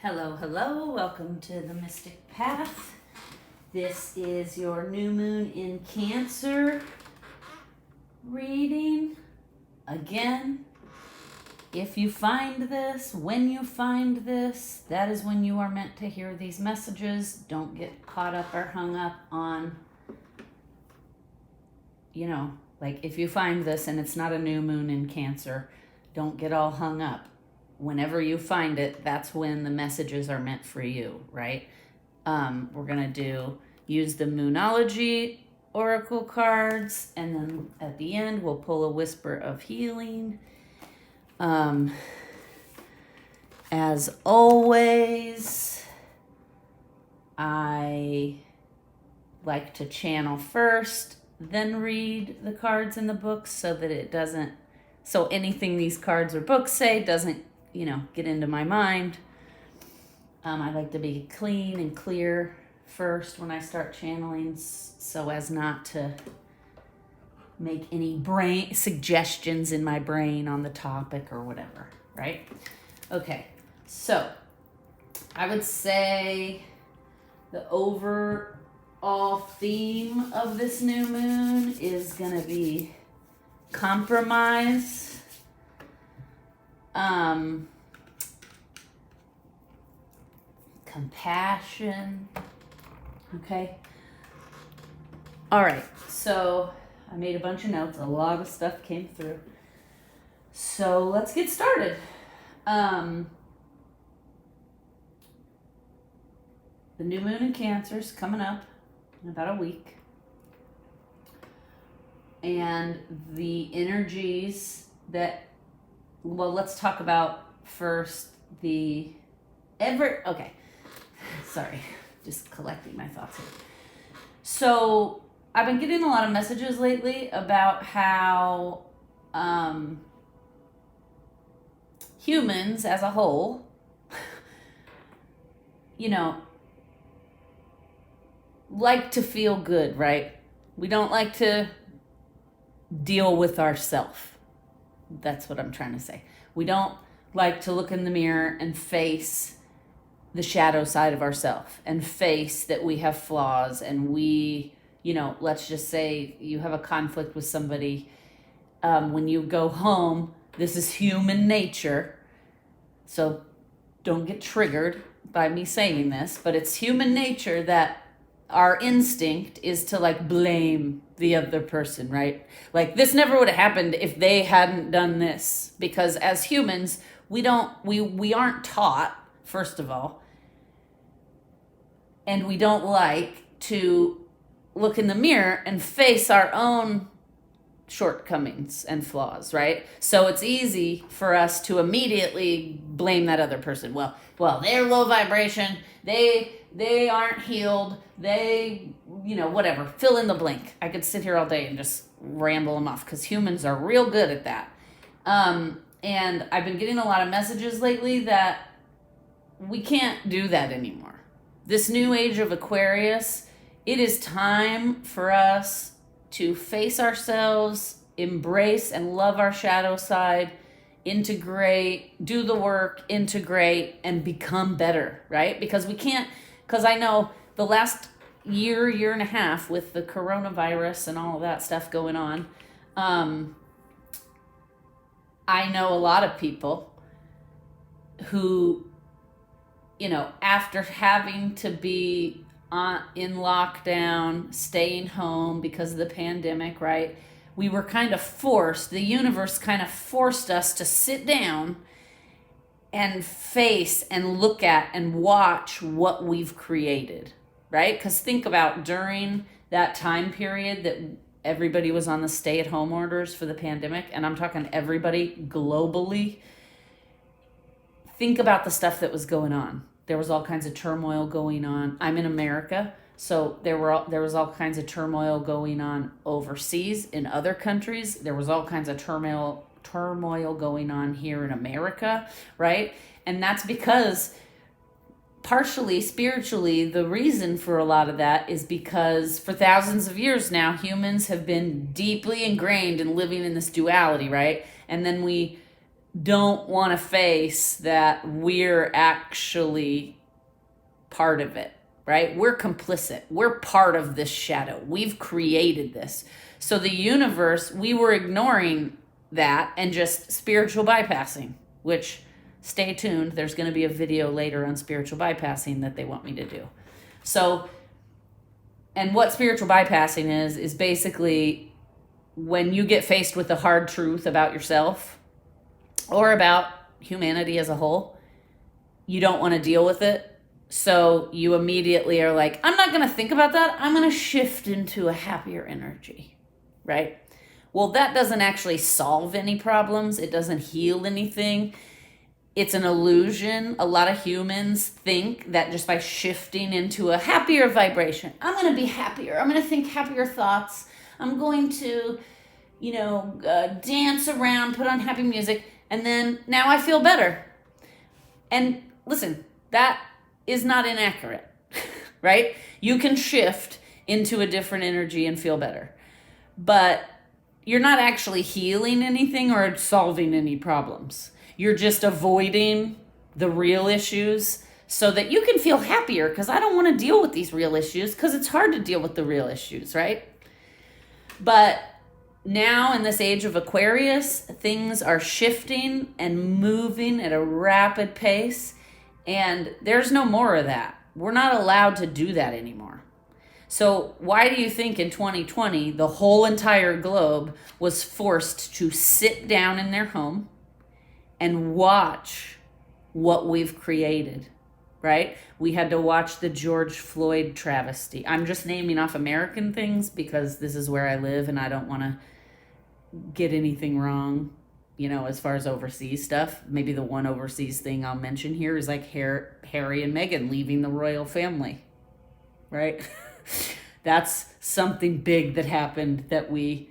Hello, hello, welcome to the Mystic Path. This is your new moon in Cancer reading. Again, if you find this, when you find this, that is when you are meant to hear these messages. Don't get caught up or hung up on, like if you find this and it's not a new moon in Cancer, don't get all hung up. Whenever you find it, that's when the messages are meant for you, right? We're going to use the Moonology Oracle cards, and then at the end, we'll pull a Whisper of Healing. As always, I like to channel first, then read the cards in the books so that so anything these cards or books say doesn't get into my mind. I like to be clean and clear first when I start channeling so as not to make any brain suggestions in my brain on the topic or whatever, right? Okay, so I would say the overall theme of this new moon is going to be compromise. Compassion. Okay. All right. So I made a bunch of notes. A lot of stuff came through. So let's get started. The new moon in Cancer is coming up in about a week. And the energies let's talk about first okay. Sorry, just collecting my thoughts here. So I've been getting a lot of messages lately about how humans as a whole, like to feel good, right? We don't like to deal with ourselves. That's what I'm trying to say. We don't like to look in the mirror and face the shadow side of ourselves and face that we have flaws, and we, let's just say you have a conflict with somebody. When you go home, this is human nature. So don't get triggered by me saying this, but it's human nature that our instinct is to blame the other person, right? Like this never would have happened if they hadn't done this, because as humans, we aren't taught, first of all, and we don't like to look in the mirror and face our own shortcomings and flaws, right? So it's easy for us to immediately blame that other person. Well, they're low vibration. They aren't healed. They, whatever. Fill in the blank. I could sit here all day and just ramble them off because humans are real good at that. And I've been getting a lot of messages lately that we can't do that anymore. This new age of Aquarius, it is time for us to face ourselves, embrace and love our shadow side, integrate, do the work, integrate, and become better, right? Because I know the last year and a half with the coronavirus and all of that stuff going on, I know a lot of people who, after having to be in lockdown, staying home because of the pandemic, right? We were kind of the universe kind of forced us to sit down and face and look at and watch what we've created, right? Because think about during that time period that everybody was on the stay-at-home orders for the pandemic, and I'm talking everybody globally. Think about the stuff that was going on. There was all kinds of turmoil going on. I'm in America, so there was all kinds of turmoil going on overseas in other countries. There was all kinds of turmoil going on here in America, right? And that's because partially spiritually, the reason for a lot of that is because for thousands of years now, humans have been deeply ingrained in living in this duality, right? And then we don't want to face that we're actually part of it, right? We're complicit. We're part of this shadow. We've created this. So the universe, we were ignoring that and just spiritual bypassing, which, stay tuned, there's going to be a video later on spiritual bypassing that they want me to do. So, and what spiritual bypassing is basically when you get faced with the hard truth about yourself or about humanity as a whole, you don't want to deal with it. So you immediately are like, I'm not going to think about that. I'm going to shift into a happier energy, right? Well, that doesn't actually solve any problems. It doesn't heal anything. It's an illusion. A lot of humans think that just by shifting into a happier vibration, I'm going to be happier. I'm going to think happier thoughts. I'm going to, dance around, put on happy music, and then now I feel better. And listen, that is not inaccurate, right? You can shift into a different energy and feel better. But you're not actually healing anything or solving any problems. You're just avoiding the real issues so that you can feel happier, because I don't want to deal with these real issues because it's hard to deal with the real issues, right? But now in this age of Aquarius, things are shifting and moving at a rapid pace, and there's no more of that. We're not allowed to do that anymore. So why do you think in 2020, the whole entire globe was forced to sit down in their home and watch what we've created, right? We had to watch the George Floyd travesty. I'm just naming off American things because this is where I live and I don't want to get anything wrong, as far as overseas stuff. Maybe the one overseas thing I'll mention here is like Harry and Meghan leaving the royal family, right? That's something big that happened that we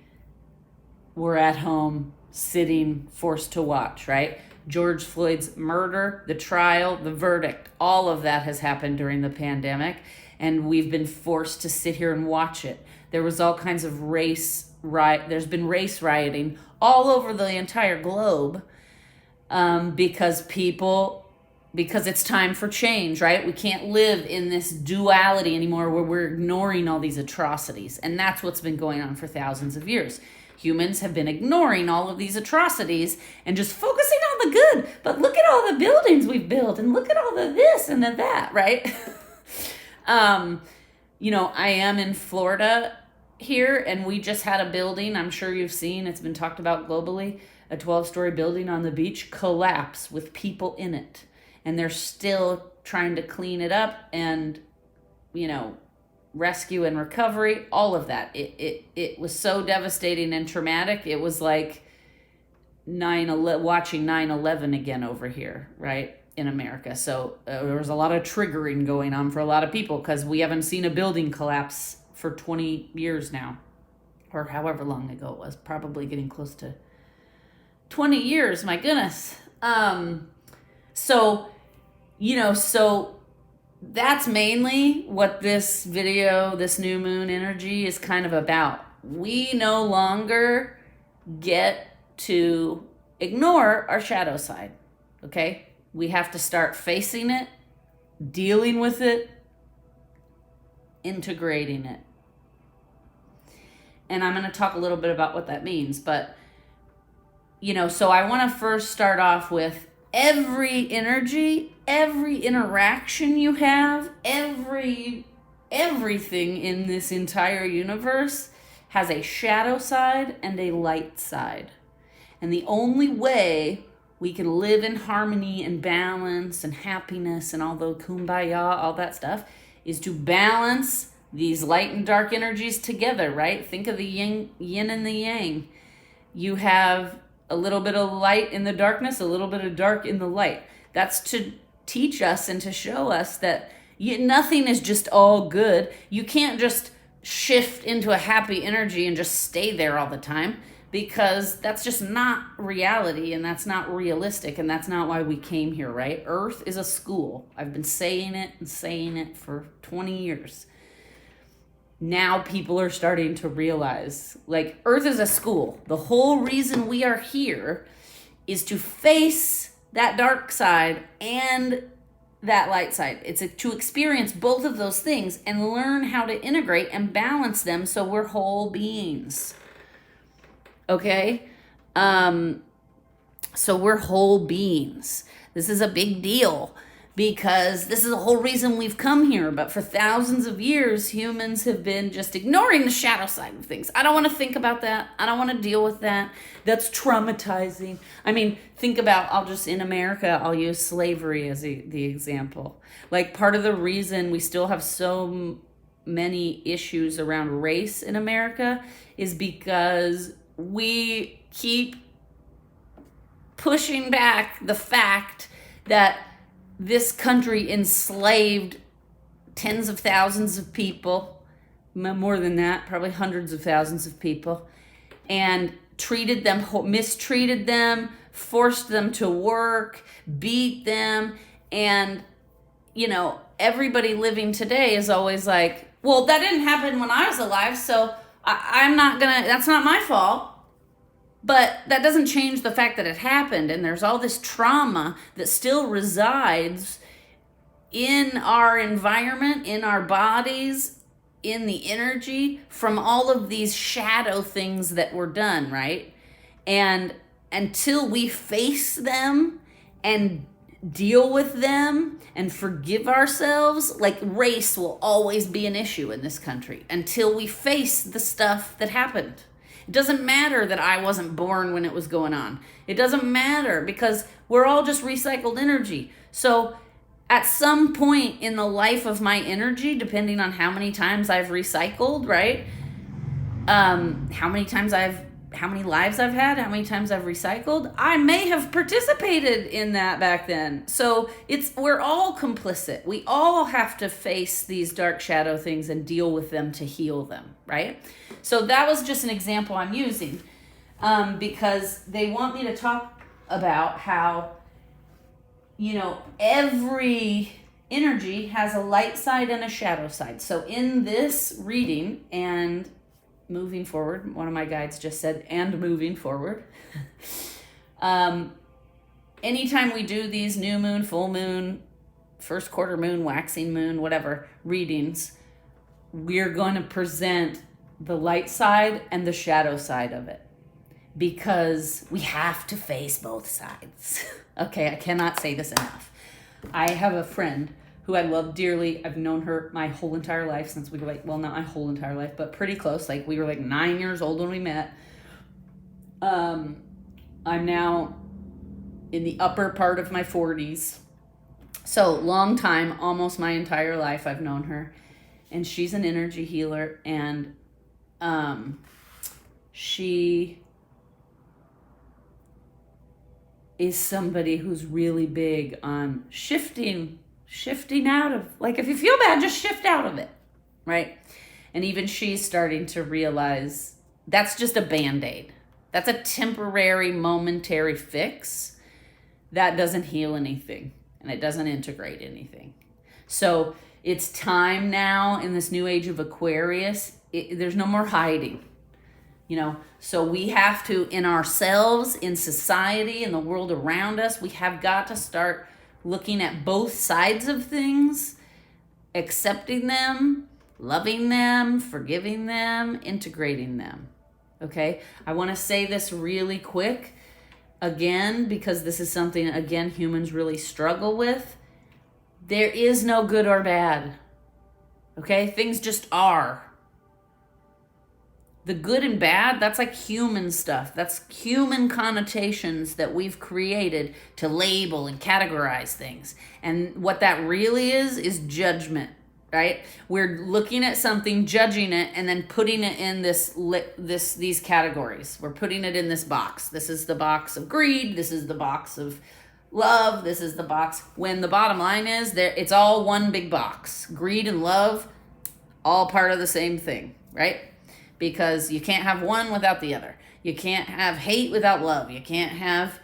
were at home sitting forced to watch, right? George Floyd's murder, the trial, the verdict, all of that has happened during the pandemic, and we've been forced to sit here and watch it. There was all kinds of there's been race rioting all over the entire globe because it's time for change, right? We can't live in this duality anymore where we're ignoring all these atrocities. And that's what's been going on for thousands of years. Humans have been ignoring all of these atrocities and just focusing on the good. But look at all the buildings we've built and look at all the this and the that, right? I am in Florida here, and we just had a building, I'm sure you've seen, it's been talked about globally, a 12-story building on the beach collapse with people in it. And they're still trying to clean it up and, rescue and recovery, all of that. It was so devastating and traumatic. It was like watching 9/11 again over here, right, in America. So there was a lot of triggering going on for a lot of people because we haven't seen a building collapse for 20 years now, or however long ago it was, probably getting close to 20 years, my goodness. So that's mainly what this video, this new moon energy is kind of about. We no longer get to ignore our shadow side, okay? We have to start facing it, dealing with it, integrating it. And I'm going to talk a little bit about what that means. But, so I want to first start off with every energy, every interaction you have, everything in this entire universe has a shadow side and a light side. And the only way we can live in harmony and balance and happiness and all the kumbaya, all that stuff, is to balance these light and dark energies together, right? Think of the yin and the yang. You have a little bit of light in the darkness, a little bit of dark in the light. That's to teach us and to show us that nothing is just all good. You can't just shift into a happy energy and just stay there all the time, because that's just not reality and that's not realistic, and that's not why we came here, right? Earth is a school. I've been saying it for 20 years. Now people are starting to realize, Earth is a school. The whole reason we are here is to face that dark side and that light side. It's to experience both of those things and learn how to integrate and balance them so we're whole beings. Okay? So we're whole beings. This is a big deal because this is the whole reason we've come here. But for thousands of years, humans have been just ignoring the shadow side of things. I don't want to think about that. I don't want to deal with that. That's traumatizing. I mean, think about, in America, I'll use slavery as the example. Like, part of the reason we still have so many issues around race in America is because we keep pushing back the fact that this country enslaved tens of thousands of people, more than that, probably hundreds of thousands of people, and mistreated them, forced them to work, beat them. And, everybody living today is always like, well, that didn't happen when I was alive, so that's not my fault. But that doesn't change the fact that it happened, and there's all this trauma that still resides in our environment, in our bodies, in the energy from all of these shadow things that were done, right? And until we face them and deal with them and forgive ourselves, like, race will always be an issue in this country until we face the stuff that happened. It doesn't matter that I wasn't born when it was going on. It doesn't matter because we're all just recycled energy. So at some point in the life of my energy, depending on how many times I've recycled, right? How many lives I've had, how many times I've recycled, I may have participated in that back then. So we're all complicit. We all have to face these dark shadow things and deal with them to heal them, right? So that was just an example I'm using because they want me to talk about how, every energy has a light side and a shadow side. So in this reading and moving forward, one of my guides just said, and moving forward. Anytime we do these new moon, full moon, first quarter moon, waxing moon, whatever readings, we're going to present the light side and the shadow side of it because we have to face both sides. Okay, I cannot say this enough. I have a friend who I love dearly. I've known her my whole entire life since we were not my whole entire life, but pretty close. Like, we were 9 years old when we met. I'm now in the upper part of my 40s. So long time, almost my entire life I've known her. And she's an energy healer, and she is somebody who's really big on shifting out of, if you feel bad, just shift out of it, right? And even she's starting to realize that's just a Band-Aid. That's a temporary, momentary fix. That doesn't heal anything, and it doesn't integrate anything. So it's time now in this new age of Aquarius, there's no more hiding, So we have to, in ourselves, in society, in the world around us, we have got to start looking at both sides of things, accepting them, loving them, forgiving them, integrating them. Okay? I want to say this really quick again, because this is something, again, humans really struggle with. There is no good or bad. Okay? Things just are. The good and bad, that's like human stuff. That's human connotations that we've created to label and categorize things. And what that really is judgment, right? We're looking at something, judging it, and then putting it in these categories. We're putting it in this box. This is the box of greed. This is the box of love. This is the box. When the bottom line is, it's all one big box. Greed and love, all part of the same thing, right? Because you can't have one without the other. You can't have hate without love. You can't have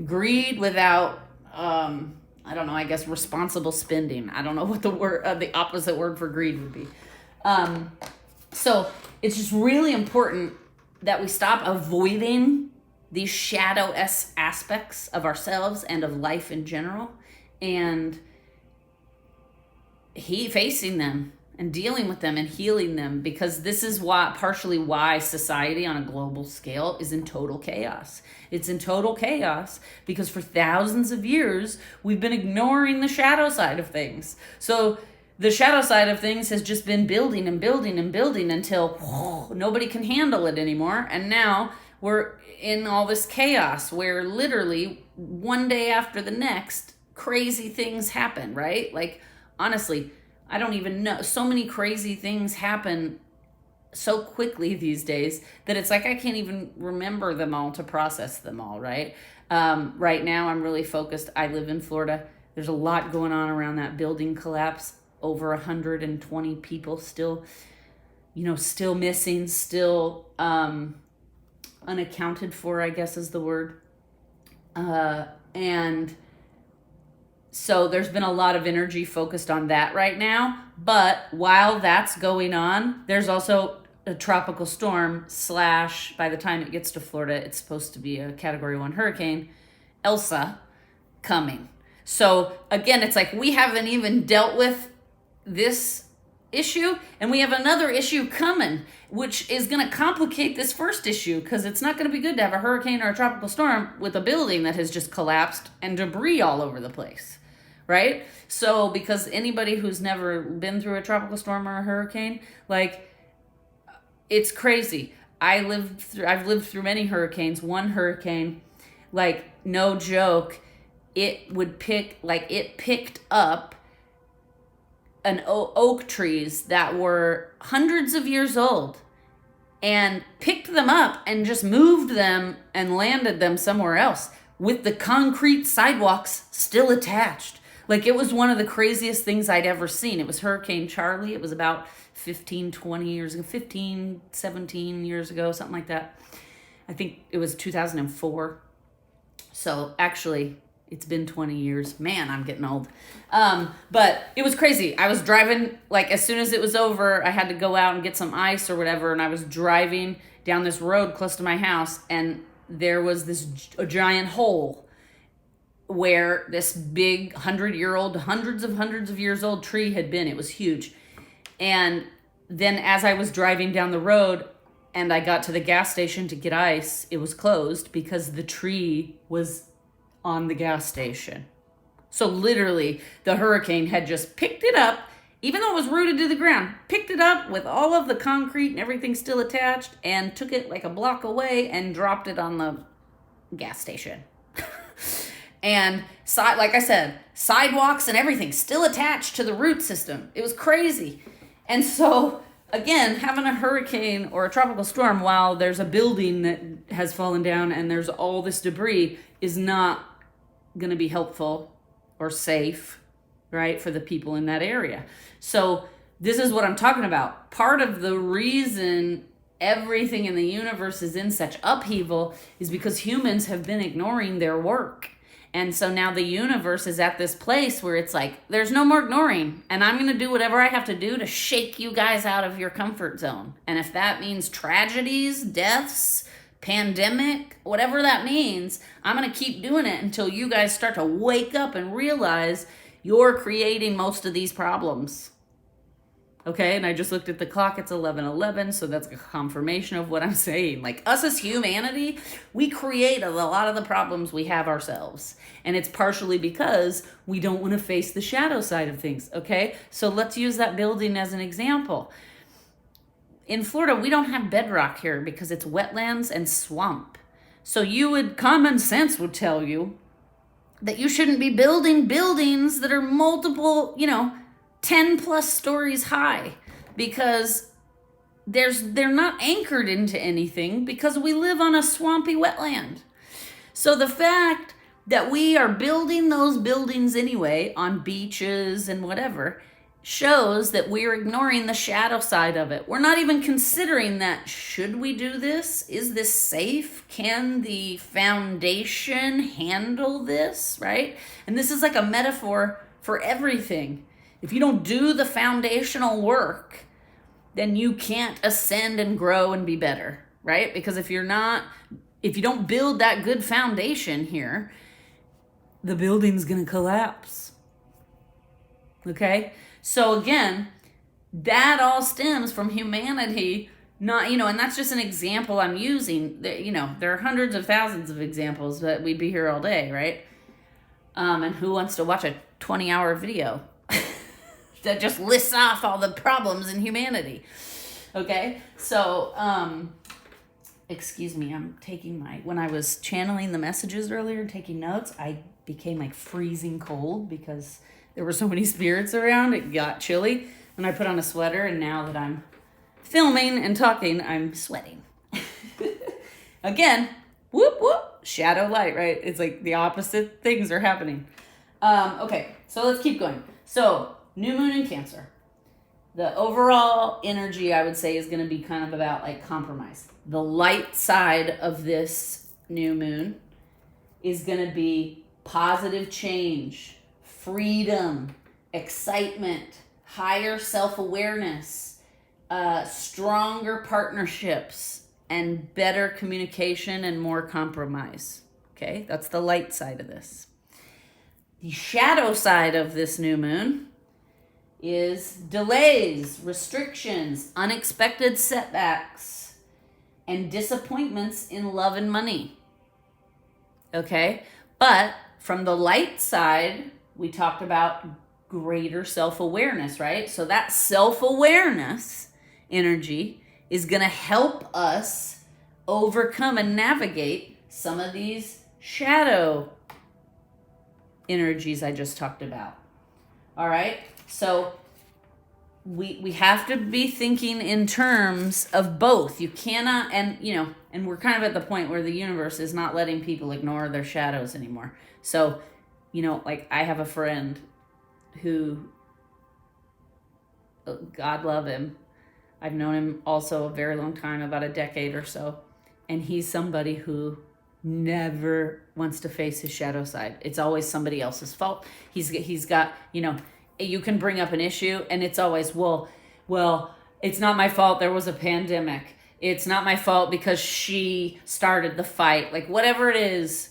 greed without, I guess responsible spending. I don't know what the opposite word for greed would be. So it's just really important that we stop avoiding these shadow aspects of ourselves and of life in general, and facing them and dealing with them and healing them, because this is partially why society on a global scale is in total chaos. It's in total chaos because for thousands of years we've been ignoring the shadow side of things. So the shadow side of things has just been building and building and building until nobody can handle it anymore. And now we're in all this chaos where literally one day after the next, crazy things happen, right? Like, honestly, I don't even know. So many crazy things happen so quickly these days that it's like I can't even remember them all to process them all, right? Right now, I'm really focused. I live in Florida. There's a lot going on around that building collapse. Over 120 people still missing, still unaccounted for, I guess is the word. And so there's been a lot of energy focused on that right now. But while that's going on, there's also a tropical storm / by the time it gets to Florida, it's supposed to be a Category 1 hurricane, Elsa, coming. So again, it's like we haven't even dealt with this issue, and we have another issue coming, which is going to complicate this first issue, because it's not going to be good to have a hurricane or a tropical storm with a building that has just collapsed and debris all over the place, right? So because anybody who's never been through a tropical storm or a hurricane, like, it's crazy. I've lived through many hurricanes. One hurricane, like, no joke, it picked up an oak trees that were hundreds of years old and picked them up and just moved them and landed them somewhere else with the concrete sidewalks still attached. Like, it was one of the craziest things I'd ever seen. It was Hurricane Charlie. It was about 15, 17 years ago, something like that. I think it was 2004. So actually, it's been 20 years. Man, I'm getting old. But it was crazy. I was driving, like, as soon as it was over, I had to go out and get some ice or whatever, and I was driving down this road close to my house, and there was a giant hole where this big hundreds of years old tree had been. It was huge. And then as I was driving down the road and I got to the gas station to get ice, it was closed because the tree was on the gas station. So literally the hurricane had just picked it up, even though it was rooted to the ground, picked it up with all of the concrete and everything still attached, and took it like a block away and dropped it on the gas station. And like I said, sidewalks and everything still attached to the root system. It was crazy. And so again, having a hurricane or a tropical storm while there's a building that has fallen down and there's all this debris is not going to be helpful or safe, right, for the people in that area. So this is what I'm talking about. Part of the reason everything in the universe is in such upheaval is because humans have been ignoring their work. And so now the universe is at this place where it's like, there's no more ignoring, and I'm going to do whatever I have to do to shake you guys out of your comfort zone. And if that means tragedies, deaths, pandemic, whatever that means, I'm going to keep doing it until you guys start to wake up and realize you're creating most of these problems. Okay, and I just looked at the clock, it's 11:11, so that's a confirmation of what I'm saying. Like, us as humanity, we create a lot of the problems we have ourselves. And it's partially because we don't want to face the shadow side of things, okay? So let's use that building as an example. In Florida, we don't have bedrock here because it's wetlands and swamp. So common sense would tell you that you shouldn't be building buildings that are multiple, 10 plus stories high, because they're not anchored into anything because we live on a swampy wetland. So the fact that we are building those buildings anyway on beaches and whatever shows that we're ignoring the shadow side of it. We're not even considering that. Should we do this? Is this safe? Can the foundation handle this, right? And this is like a metaphor for everything. If you don't do the foundational work, then you can't ascend and grow and be better, right? Because if you're not if you don't build that good foundation here, the building's going to collapse. Okay? So again, that all stems from humanity not, and that's just an example I'm using. There are hundreds of thousands of examples, but we'd be here all day, right? And who wants to watch a 20-hour video that just lists off all the problems in humanity? Okay? So, excuse me, I'm taking when I was channeling the messages earlier and taking notes, I became like freezing cold because there were so many spirits around. It got chilly. And I put on a sweater, and now that I'm filming and talking, I'm sweating. Again, whoop, whoop, shadow light, right? It's like the opposite things are happening. Okay, so let's keep going. So, new moon in Cancer. The overall energy, I would say, is going to be kind of about like compromise. The light side of this new moon is going to be positive change, freedom, excitement, higher self-awareness, stronger partnerships, and better communication and more compromise. Okay, that's the light side of this. The shadow side of this new moon is delays, restrictions, unexpected setbacks, and disappointments in love and money. Okay, but from the light side, we talked about greater self-awareness, right? So that self-awareness energy is going to help us overcome and navigate some of these shadow energies I just talked about. All right? So we have to be thinking in terms of both. You cannot, and we're kind of at the point where the universe is not letting people ignore their shadows anymore. So, like I have a friend who, God love him, I've known him also a very long time, about a decade or so, and he's somebody who never wants to face his shadow side. It's always somebody else's fault. He's got, you can bring up an issue and it's always, well, it's not my fault, there was a pandemic. It's not my fault because she started the fight. Like whatever it is,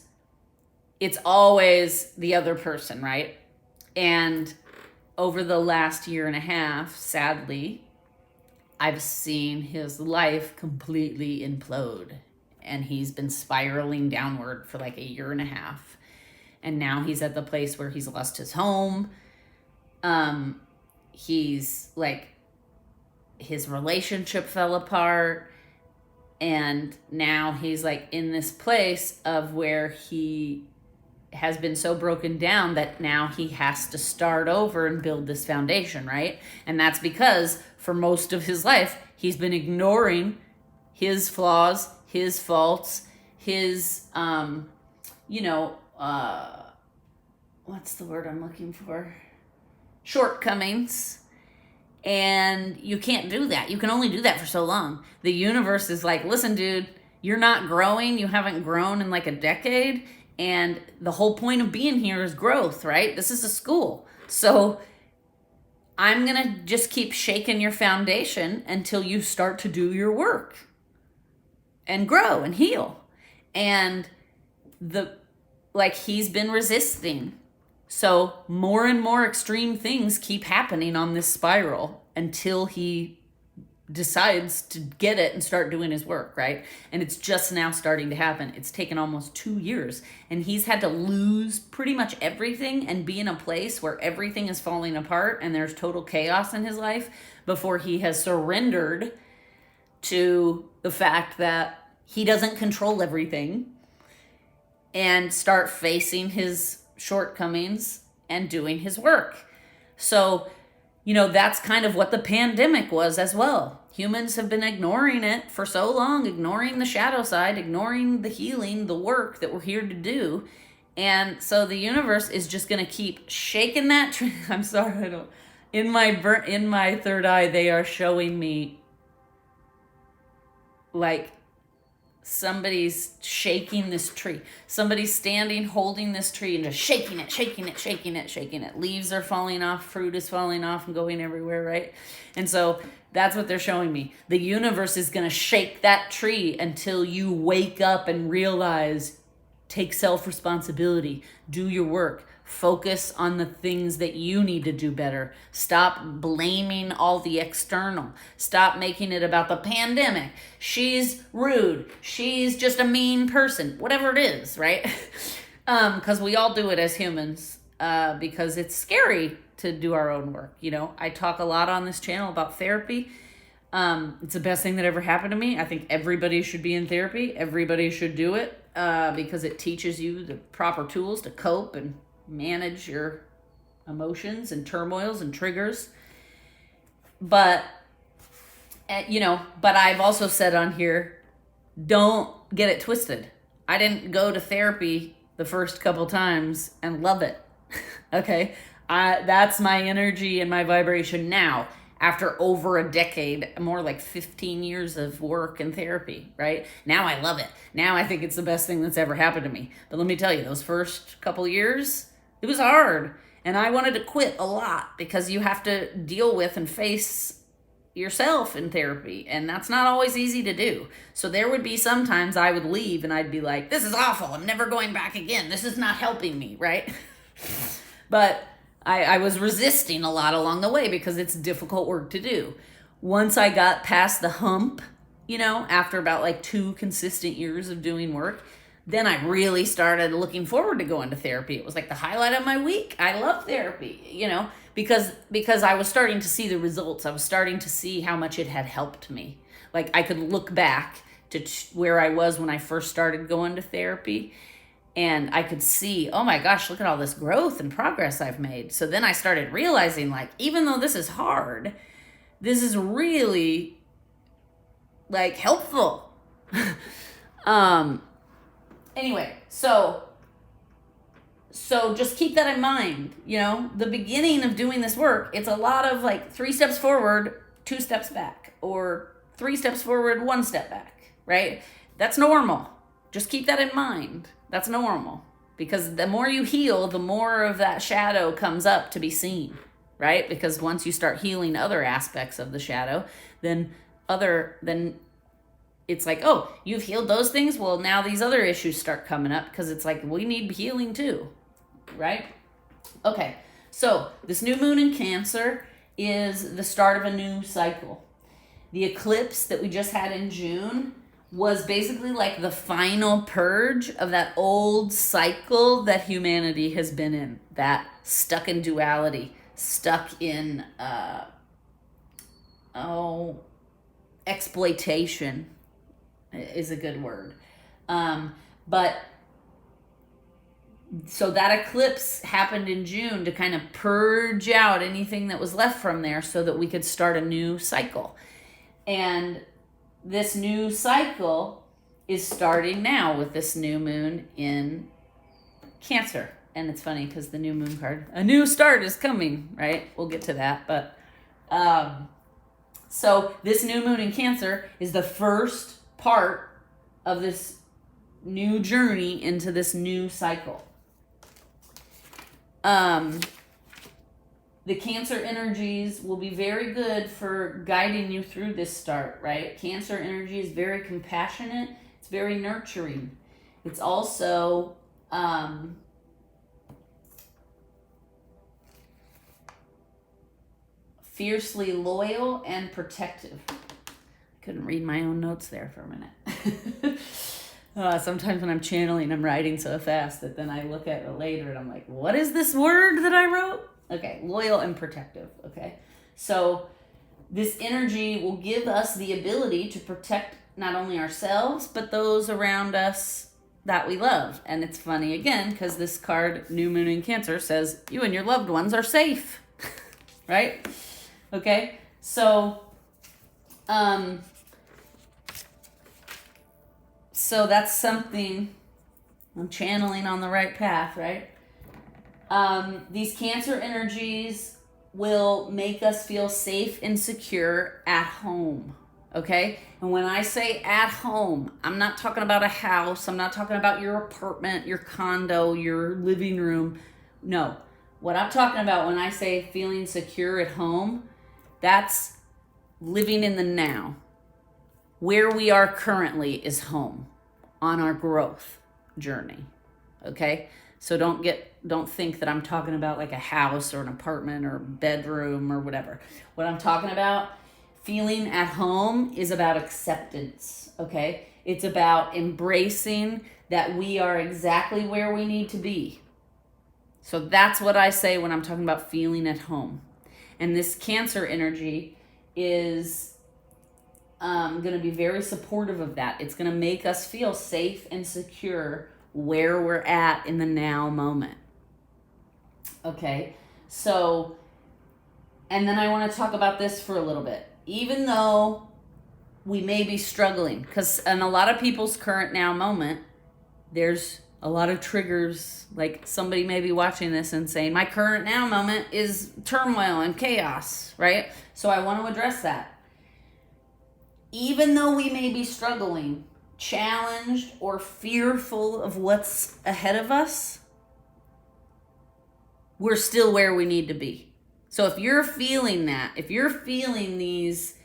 it's always the other person, right? And over the last year and a half, sadly, I've seen his life completely implode. And he's been spiraling downward for like a year and a half. And now he's at the place where he's lost his home. He's like, his relationship fell apart. And now he's like in this place of where he has been so broken down that now he has to start over and build this foundation, right? And that's because for most of his life, he's been ignoring his flaws, his faults, his, what's the word I'm looking for? Shortcomings. And you can't do that. You can only do that for so long. The universe is like, listen, dude, you're not growing. You haven't grown in like a decade. And the whole point of being here is growth, right? This is a school. So I'm going to just keep shaking your foundation until you start to do your work and grow and heal. And he's been resisting. So more and more extreme things keep happening on this spiral until he decides to get it and start doing his work, right? And it's just now starting to happen. It's taken almost 2 years, and he's had to lose pretty much everything and be in a place where everything is falling apart and there's total chaos in his life before he has surrendered to the fact that he doesn't control everything and start facing his shortcomings and doing his work. So, that's kind of what the pandemic was as well. Humans have been ignoring it for so long, ignoring the shadow side, ignoring the healing, the work that we're here to do. And so the universe is just going to keep shaking that I'm sorry, in my third eye, they are showing me like somebody's shaking this tree. Somebody's standing, holding this tree and just shaking it, shaking it, shaking it, shaking it. Leaves are falling off, fruit is falling off and going everywhere, right? And so that's what they're showing me. The universe is going to shake that tree until you wake up and realize, take self-responsibility, do your work, focus on the things that you need to do better. Stop blaming all the external. Stop making it about the pandemic. She's rude. She's just a mean person. Whatever it is, right? Because we all do it as humans, because it's scary to do our own work. You know, I talk a lot on this channel about therapy. It's the best thing that ever happened to me. I think everybody should be in therapy. Everybody should do it, because it teaches you the proper tools to cope and manage your emotions and turmoils and triggers. But, but I've also said on here, don't get it twisted. I didn't go to therapy the first couple times and love it. Okay. That's my energy and my vibration now, after over a decade, more like 15 years of work and therapy, right? Now I love it. Now I think it's the best thing that's ever happened to me. But let me tell you, those first couple years, it was hard. And I wanted to quit a lot, because you have to deal with and face yourself in therapy. And that's not always easy to do. So there would be sometimes I would leave and I'd be like, this is awful. I'm never going back again. This is not helping me, right? But I was resisting a lot along the way, because it's difficult work to do. Once I got past the hump, after about like 2 consistent years of doing work, then I really started looking forward to going to therapy. It was like the highlight of my week. I love therapy, because I was starting to see the results. I was starting to see how much it had helped me. Like I could look back to where I was when I first started going to therapy, and I could see, oh my gosh, look at all this growth and progress I've made. So then I started realizing, like, even though this is hard, this is really like helpful. Anyway, so just keep that in mind. The beginning of doing this work, it's a lot of like 3 steps forward, 2 steps back, or 3 steps forward, 1 step back, right? That's normal. Just keep that in mind. That's normal, because the more you heal, the more of that shadow comes up to be seen, right? Because once you start healing other aspects of the shadow, then it's like, oh, you've healed those things. Well, now these other issues start coming up, because it's like, we need healing too, right? Okay. So this new moon in Cancer is the start of a new cycle. The eclipse that we just had in June was basically like the final purge of that old cycle that humanity has been in, that stuck in duality, stuck in exploitation is a good word. But so that eclipse happened in June to kind of purge out anything that was left from there, so that we could start a new cycle. And this new cycle is starting now with this new moon in Cancer. And it's funny, because the new moon card, a new start is coming, right? We'll get to that. But so this new moon in Cancer is the first part of this new journey into this new cycle. The Cancer energies will be very good for guiding you through this start, right? Cancer energy is very compassionate. It's very nurturing. It's also fiercely loyal and protective. I couldn't read my own notes there for a minute. Sometimes when I'm channeling, I'm writing so fast that then I look at it later and I'm like, what is this word that I wrote? Okay, loyal and protective, okay? So this energy will give us the ability to protect not only ourselves, but those around us that we love. And it's funny, again, because this card, New Moon in Cancer, says you and your loved ones are safe, right? Okay, so that's something I'm channeling on the right path, right? These Cancer energies will make us feel safe and secure at home, Okay? And when I say at home, I'm not talking about a house. I'm not talking about your apartment, your condo, your living room. No. What I'm talking about when I say feeling secure at home, that's living in the now. Where we are currently is home on our growth journey. Okay? So don't think that I'm talking about like a house or an apartment or bedroom or whatever. What I'm talking about, feeling at home, is about acceptance. Okay? It's about embracing that we are exactly where we need to be. So that's what I say when I'm talking about feeling at home. And this Cancer energy is going to be very supportive of that. It's going to make us feel safe and secure where we're at in the now moment. Okay, so, and then I want to talk about this for a little bit. Even though we may be struggling, because in a lot of people's current now moment, there's a lot of triggers. Like somebody may be watching this and saying, my current now moment is turmoil and chaos, right? So I want to address that. Even though we may be struggling, challenged, or fearful of what's ahead of us, we're still where we need to be. So if you're feeling that, if you're feeling these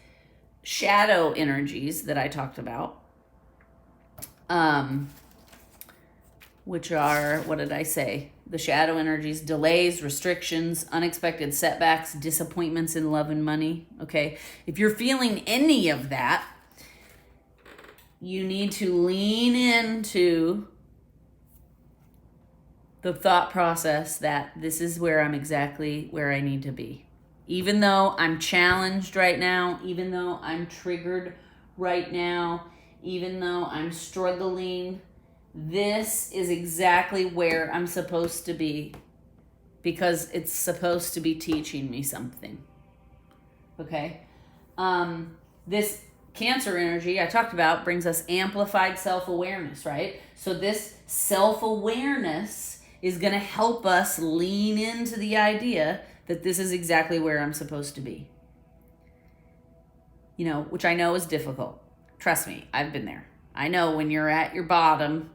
shadow energies that I talked about, which are, what did I say? The shadow energies: delays, restrictions, unexpected setbacks, disappointments in love and money. Okay, if you're feeling any of that, you need to lean into the thought process that this is where I'm exactly where I need to be. Even though I'm challenged right now, even though I'm triggered right now, even though I'm struggling, this is exactly where I'm supposed to be, because it's supposed to be teaching me something. Okay? This Cancer energy I talked about brings us amplified self-awareness, right? So this self-awareness is going to help us lean into the idea that this is exactly where I'm supposed to be. You know, which I know is difficult. Trust me, I've been there. I know when you're at your bottom,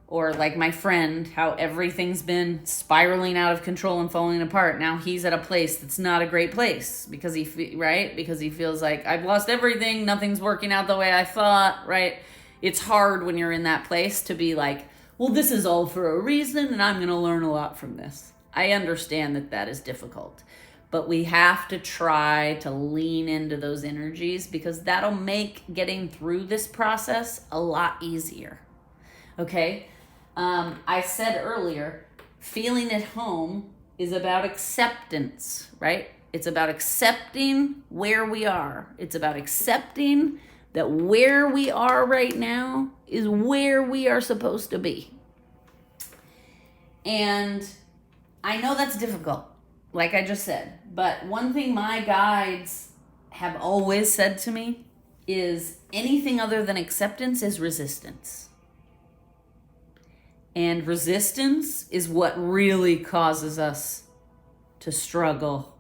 or like my friend, how everything's been spiraling out of control and falling apart. Now he's at a place that's not a great place because because he feels like, I've lost everything, nothing's working out the way I thought, right? It's hard when you're in that place to be like, well, this is all for a reason and I'm going to learn a lot from this. I understand that that is difficult, but we have to try to lean into those energies, because that'll make getting through this process a lot easier. Okay? I said earlier, feeling at home is about acceptance, right? It's about accepting where we are. It's about accepting that where we are right now is where we are supposed to be. And I know that's difficult, like I just said, but one thing my guides have always said to me is anything other than acceptance is resistance. And resistance is what really causes us to struggle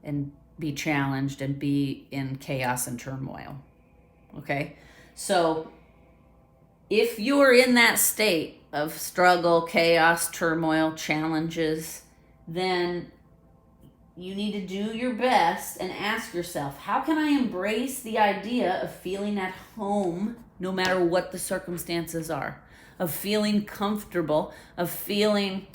and be challenged and be in chaos and turmoil. Okay? So if you're in that state of struggle, chaos, turmoil, challenges, then you need to do your best and ask yourself, how can I embrace the idea of feeling at home no matter what the circumstances are? Of feeling comfortable, of feeling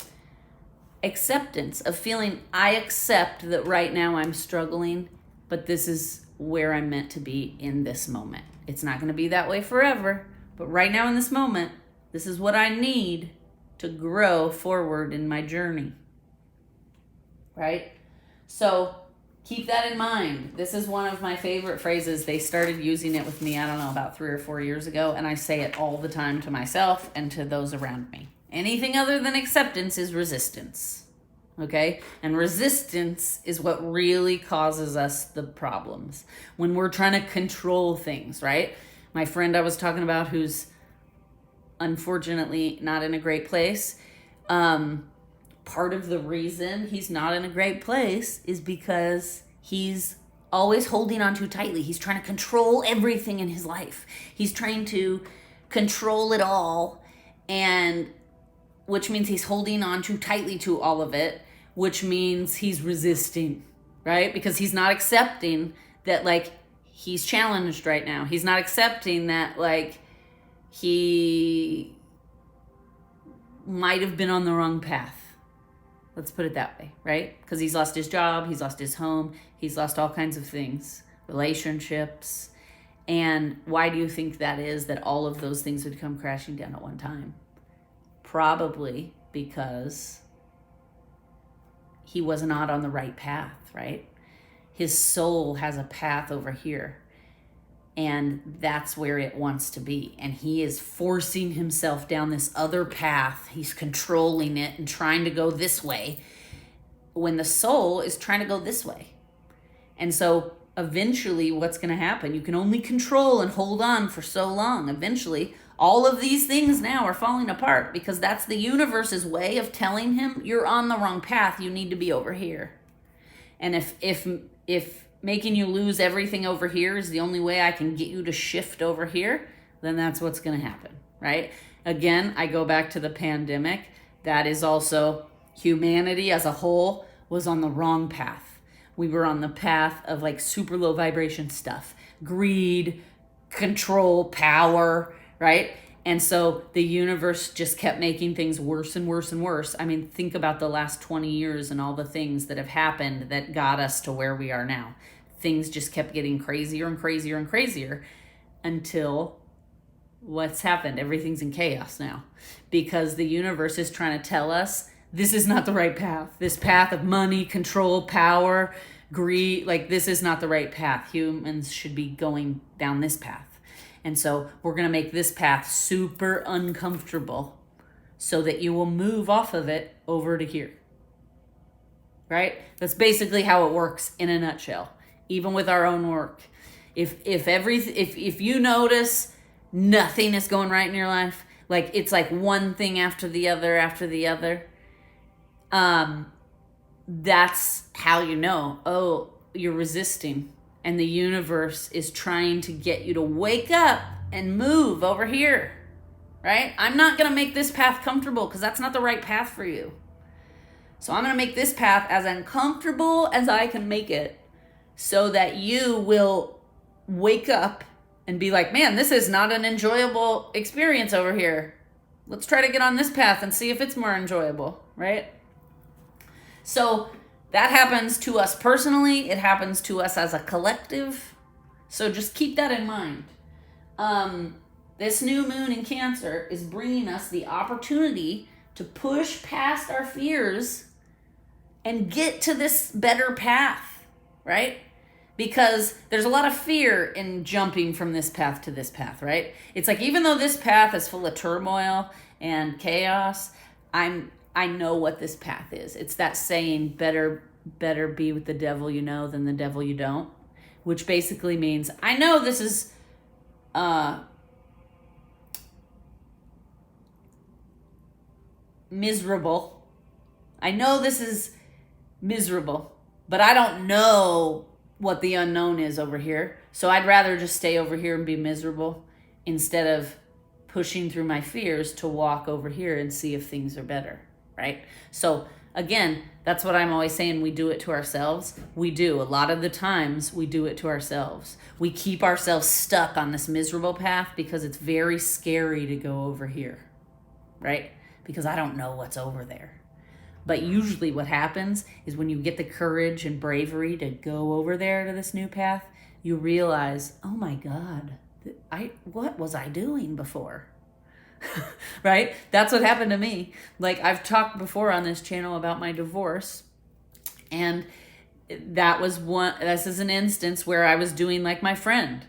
acceptance, of feeling I accept that right now I'm struggling, but this is where I'm meant to be in this moment. It's not going to be that way forever, but right now in this moment, this is what I need to grow forward in my journey. Right? So keep that in mind. This is one of my favorite phrases. They started using it with me, I don't know, about 3 or 4 years ago, and I say it all the time to myself and to those around me. Anything other than acceptance is resistance. Okay? And resistance is what really causes us the problems. When we're trying to control things, right? My friend I was talking about, who's unfortunately not in a great place, part of the reason he's not in a great place is because he's always holding on too tightly. He's trying to control everything in his life. He's trying to control it all, and which means he's holding on too tightly to all of it, which means he's resisting, right? Because he's not accepting that, like, he's challenged right now. He's not accepting that, like, he might have been on the wrong path. Let's put it that way, right? Because he's lost his job, he's lost his home, he's lost all kinds of things, relationships. And why do you think that is, that all of those things would come crashing down at one time? Probably because he was not on the right path, right? His soul has a path over here, and that's where it wants to be. And he is forcing himself down this other path. He's controlling it and trying to go this way when the soul is trying to go this way. And so eventually what's going to happen? You can only control and hold on for so long. Eventually, all of these things now are falling apart because that's the universe's way of telling him, you're on the wrong path. You need to be over here. And if making you lose everything over here is the only way I can get you to shift over here, then that's what's going to happen, right? Again, I go back to the pandemic. That is also humanity as a whole was on the wrong path. We were on the path of like super low vibration stuff, greed, control, power, right? And so the universe just kept making things worse and worse and worse. I mean, think about the last 20 years and all the things that have happened that got us to where we are now. Things just kept getting crazier and crazier and crazier until what's happened? Everything's in chaos now because the universe is trying to tell us this is not the right path. This path of money, control, power, greed, like this is not the right path. Humans should be going down this path. And so we're going to make this path super uncomfortable so that you will move off of it over to here. Right? That's basically how it works in a nutshell, even with our own work. If you notice nothing is going right in your life, like it's like one thing after the other, that's how you know, oh, you're resisting. And the universe is trying to get you to wake up and move over here, right? I'm not going to make this path comfortable because that's not the right path for you. So I'm going to make this path as uncomfortable as I can make it so that you will wake up and be like, man, this is not an enjoyable experience over here. Let's try to get on this path and see if it's more enjoyable, right? So that happens to us personally. It happens to us as a collective. So just keep that in mind. This new moon in Cancer is bringing us the opportunity to push past our fears and get to this better path, right? Because there's a lot of fear in jumping from this path to this path, right? It's like, even though this path is full of turmoil and chaos, I know what this path is. It's that saying, better be with the devil you know than the devil you don't, which basically means I know this is miserable. I know this is miserable, but I don't know what the unknown is over here. So I'd rather just stay over here and be miserable instead of pushing through my fears to walk over here and see if things are better. Right? So again, that's what I'm always saying. We do it to ourselves. We do. A lot of the times we do it to ourselves. We keep ourselves stuck on this miserable path because it's very scary to go over here. Right? Because I don't know what's over there. But usually what happens is when you get the courage and bravery to go over there to this new path, you realize, oh my God, what was I doing before? Right? That's what happened to me. Like, I've talked before on this channel about my divorce, and this is an instance where I was doing like my friend.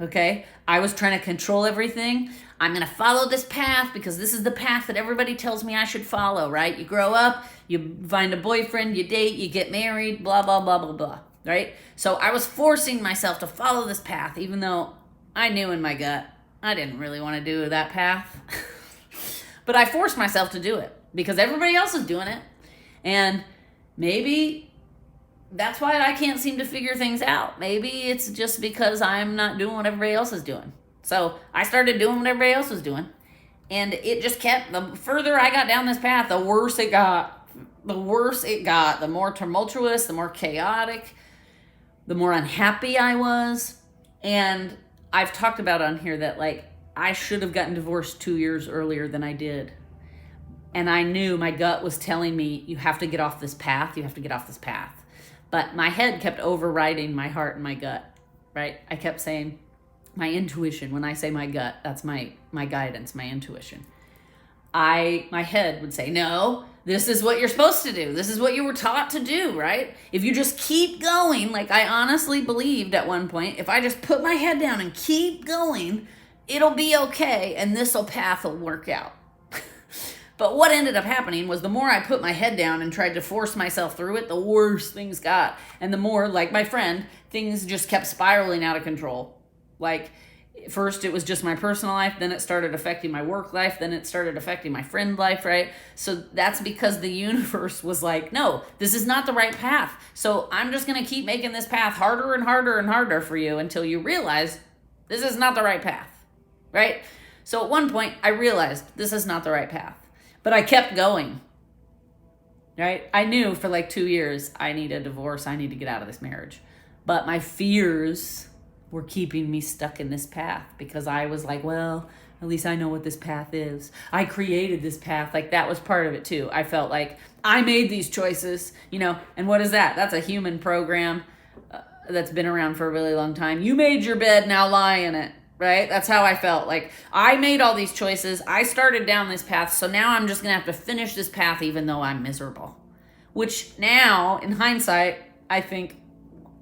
Okay? I was trying to control everything. I'm going to follow this path because this is the path that everybody tells me I should follow, right? You grow up, you find a boyfriend, you date, you get married, blah, blah, blah, blah, blah, right? So I was forcing myself to follow this path, even though I knew in my gut I didn't really want to do that path. But I forced myself to do it because everybody else is doing it. And maybe that's why I can't seem to figure things out. Maybe it's just because I'm not doing what everybody else is doing. So I started doing what everybody else was doing. And it just kept, the further I got down this path, the worse it got. The worse it got. The more tumultuous, the more chaotic, the more unhappy I was. And I've talked about on here that, like, I should have gotten divorced 2 years earlier than I did. And I knew my gut was telling me, you have to get off this path. You have to get off this path. But my head kept overriding my heart and my gut, right? I kept saying, my intuition. When I say my gut, that's my guidance, my intuition. My head would say, no, this is what you're supposed to do. This is what you were taught to do, right? If you just keep going, like I honestly believed at one point, if I just put my head down and keep going, it'll be okay and this path will work out. But what ended up happening was the more I put my head down and tried to force myself through it, the worse things got. And the more, like my friend, things just kept spiraling out of control. Like, first it was just my personal life, then it started affecting my work life, then it started affecting my friend life, right? So that's because the universe was like, no, this is not the right path. So I'm just going to keep making this path harder and harder and harder for you until you realize this is not the right path, right? So at one point I realized this is not the right path, but I kept going, right? I knew for like 2 years, I need a divorce. I need to get out of this marriage. But my fears were keeping me stuck in this path because I was like, well, at least I know what this path is. I created this path. Like that was part of it too. I felt like I made these choices, and what is that? That's a human program that's been around for a really long time. You made your bed, now lie in it, right? That's how I felt. Like I made all these choices. I started down this path. So now I'm just going to have to finish this path even though I'm miserable, which now in hindsight, I think,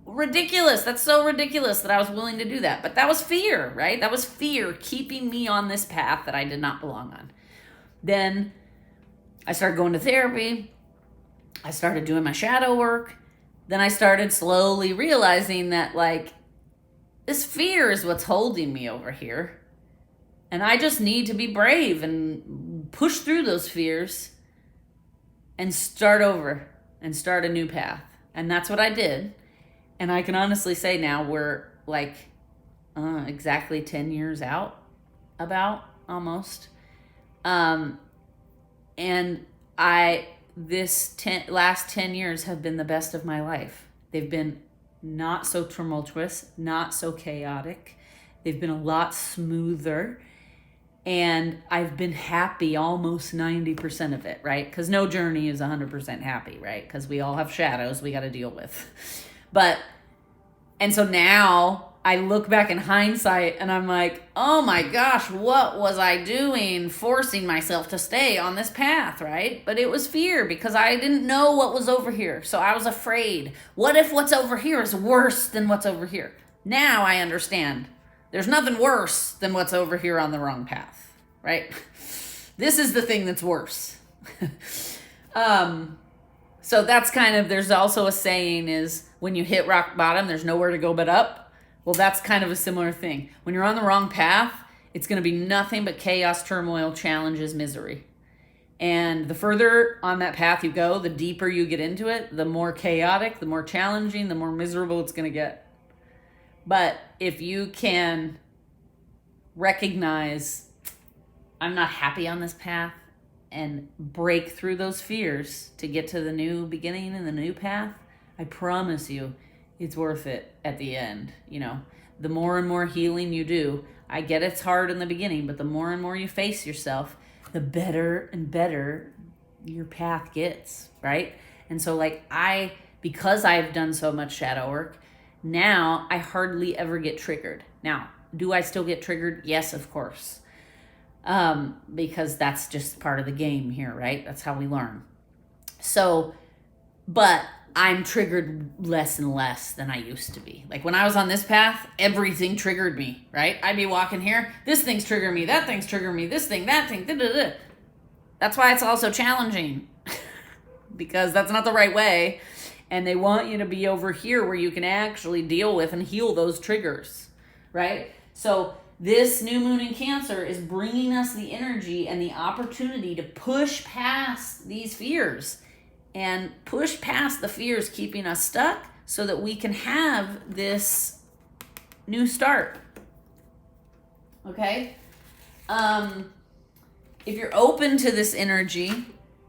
ridiculous. That's so ridiculous that I was willing to do that. But that was fear, right? That was fear keeping me on this path that I did not belong on. Then I started going to therapy. I started doing my shadow work. Then I started slowly realizing that, like, this fear is what's holding me over here. And I just need to be brave and push through those fears and start over and start a new path. And that's what I did. And I can honestly say now we're like exactly 10 years out, about almost. And last 10 years have been the best of my life. They've been not so tumultuous, not so chaotic. They've been a lot smoother. And I've been happy almost 90% of it, right? Because no journey is 100% happy, right? Because we all have shadows we got to deal with. And so now I look back in hindsight and I'm like, oh my gosh, what was I doing forcing myself to stay on this path, right? But it was fear because I didn't know what was over here. So I was afraid. What if what's over here is worse than what's over here? Now I understand. There's nothing worse than what's over here on the wrong path, right? This is the thing that's worse. So that's kind of, there's also a saying is when you hit rock bottom, there's nowhere to go but up. Well, that's kind of a similar thing. When you're on the wrong path, it's going to be nothing but chaos, turmoil, challenges, misery. And the further on that path you go, the deeper you get into it, the more chaotic, the more challenging, the more miserable it's going to get. But if you can recognize, I'm not happy on this path, and break through those fears to get to the new beginning and the new path, I promise you it's worth it at the end. The more and more healing you do, I get it's hard in the beginning, but the more and more you face yourself, the better and better your path gets, right? And so because I've done so much shadow work, now I hardly ever get triggered. Now, do I still get triggered? Yes, of course. Because that's just part of the game here, right? That's how we learn. So, but I'm triggered less and less than I used to be. Like when I was on this path, everything triggered me, right? I'd be walking here, this thing's triggering me, that thing's triggering me, this thing, that thing, da-da-da. That's why it's also challenging because that's not the right way. And they want you to be over here where you can actually deal with and heal those triggers, right? So this new moon in Cancer is bringing us the energy and the opportunity to push past these fears and push past the fears keeping us stuck so that we can have this new start. Okay? If you're open to this energy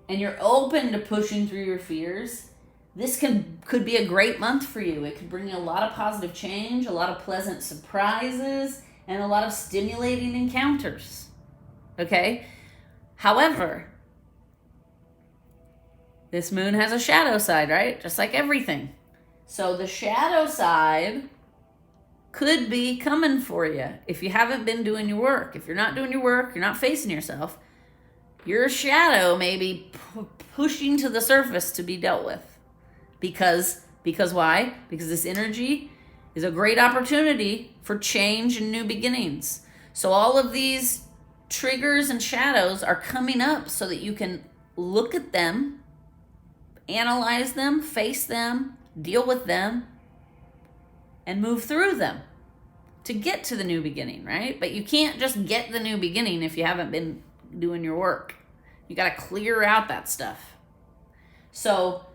and you're open to pushing through your fears, this could be a great month for you. It could bring you a lot of positive change, a lot of pleasant surprises, and a lot of stimulating encounters. Okay? However, this moon has a shadow side, right? Just like everything. So the shadow side could be coming for you if you haven't been doing your work. If you're not doing your work, you're not facing yourself, your shadow may be pushing to the surface to be dealt with. Because why? Because this energy is a great opportunity for change and new beginnings. So all of these triggers and shadows are coming up so that you can look at them, analyze them, face them, deal with them, and move through them to get to the new beginning, right? But you can't just get the new beginning if you haven't been doing your work. You got to clear out that stuff. So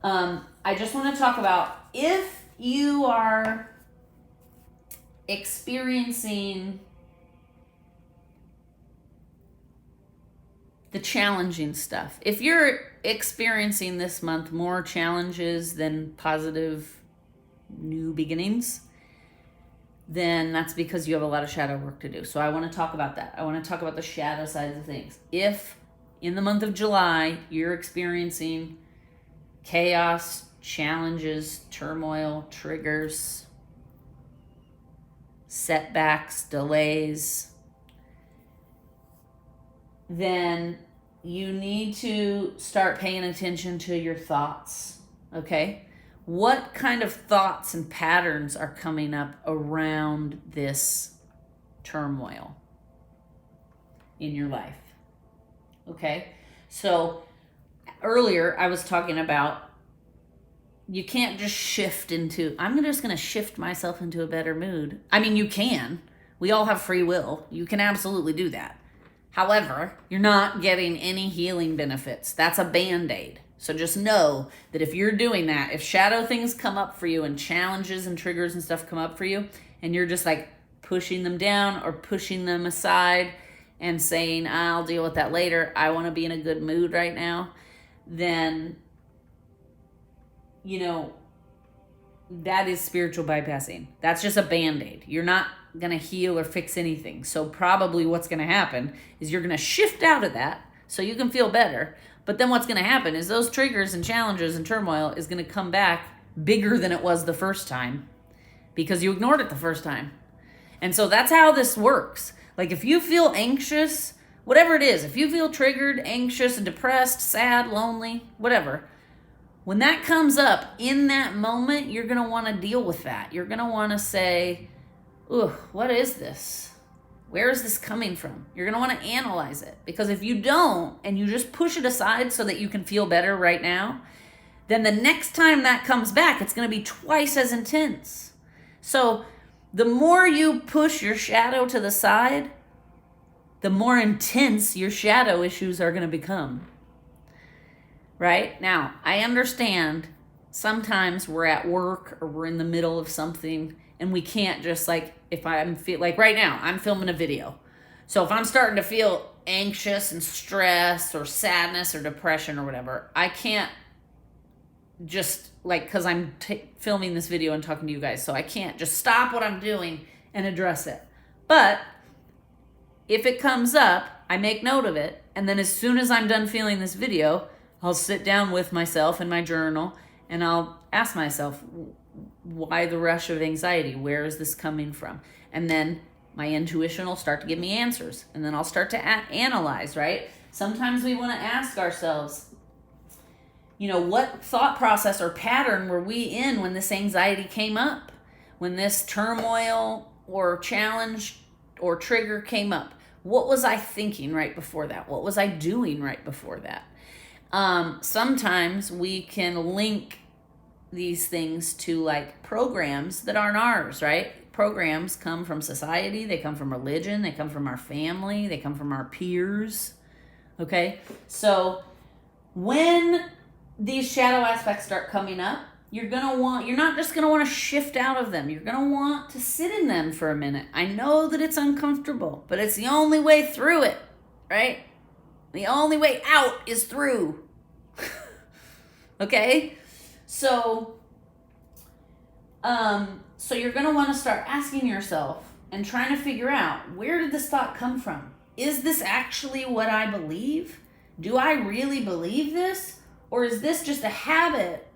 I just want to talk about if you are experiencing the challenging stuff. If you're experiencing this month more challenges than positive new beginnings, then that's because you have a lot of shadow work to do. So I want to talk about that. I want to talk about the shadow sides of things. If in the month of July you're experiencing chaos, challenges, turmoil, triggers, setbacks, delays, then you need to start paying attention to your thoughts, okay? What kind of thoughts and patterns are coming up around this turmoil in your life? Okay? So earlier I was talking about you can't just shift into, I'm just going to shift myself into a better mood. I mean, you can. We all have free will. You can absolutely do that. However, you're not getting any healing benefits. That's a Band-Aid. So just know that if you're doing that, if shadow things come up for you and challenges and triggers and stuff come up for you, and you're just like pushing them down or pushing them aside and saying, I'll deal with that later, I want to be in a good mood right now, then, you know, that is spiritual bypassing. That's just a Band-Aid. You're not going to heal or fix anything. So probably what's going to happen is you're going to shift out of that so you can feel better. But then what's going to happen is those triggers and challenges and turmoil is going to come back bigger than it was the first time because you ignored it the first time. And so that's how this works. Like if you feel anxious, whatever it is, if you feel triggered, anxious, depressed, sad, lonely, whatever, when that comes up in that moment, you're going to want to deal with that. You're going to want to say, ugh, what is this? Where is this coming from? You're going to want to analyze it. Because if you don't, and you just push it aside so that you can feel better right now, then the next time that comes back, it's going to be twice as intense. So the more you push your shadow to the side, the more intense your shadow issues are going to become. Right? Now, I understand sometimes we're at work or we're in the middle of something and we can't just like, if I'm feel like right now, I'm filming a video. So if I'm starting to feel anxious and stress or sadness or depression or whatever, I can't just like, because I'm filming this video and talking to you guys, so I can't just stop what I'm doing and address it. But if it comes up, I make note of it. And then as soon as I'm done filming this video, I'll sit down with myself in my journal and I'll ask myself, why the rush of anxiety? Where is this coming from? And then my intuition will start to give me answers. And then I'll start to analyze, right? Sometimes we want to ask ourselves, you know, what thought process or pattern were we in when this anxiety came up? When this turmoil or challenge or trigger came up? What was I thinking right before that? What was I doing right before that? Sometimes we can link these things to like programs that aren't ours, right? Programs come from society, they come from religion, they come from our family, they come from our peers. Okay? So when these shadow aspects start coming up, you're not just gonna want to shift out of them. You're gonna want to sit in them for a minute. I know that it's uncomfortable, but it's the only way through it, right? The only way out is through. Okay? So you're gonna want to start asking yourself and trying to figure out, where did this thought come from? Is this actually what I believe? Do I really believe this? Or is this just a habit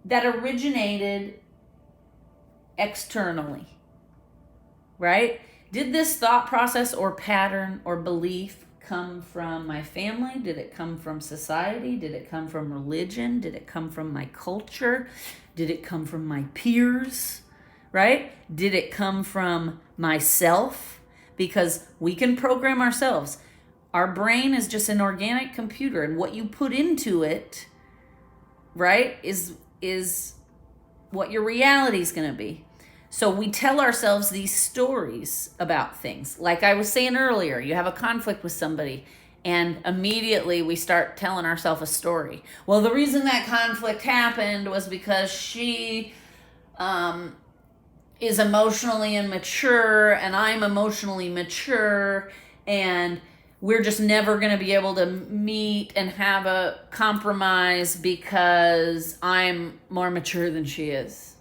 that originated externally, right? Did this thought process or pattern or belief come from my family? Did it come from society? Did it come from religion? Did it come from my culture? Did it come from my peers, right? Did it come from myself? Because we can program ourselves. Our brain is just an organic computer, and what you put into it, right, is what your reality is going to be. So we tell ourselves these stories about things. Like I was saying earlier, you have a conflict with somebody, and immediately we start telling ourselves a story. Well, the reason that conflict happened was because she is emotionally immature, and I'm emotionally mature, and we're just never going to be able to meet and have a compromise because I'm more mature than she is.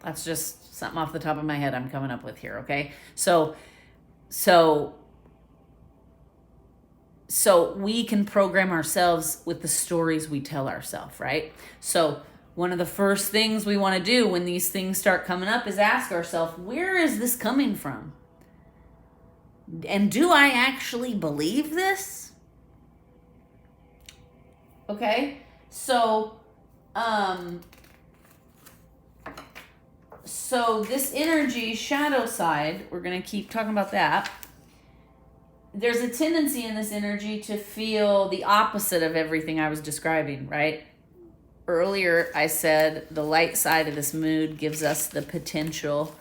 That's just something off the top of my head I'm coming up with here, okay? So we can program ourselves with the stories we tell ourselves, right? So one of the first things we want to do when these things start coming up is ask ourselves, where is this coming from? And do I actually believe this? Okay, so this energy, shadow side, we're going to keep talking about that. There's a tendency in this energy to feel the opposite of everything I was describing, right? Earlier, I said the light side of this mood gives us the potential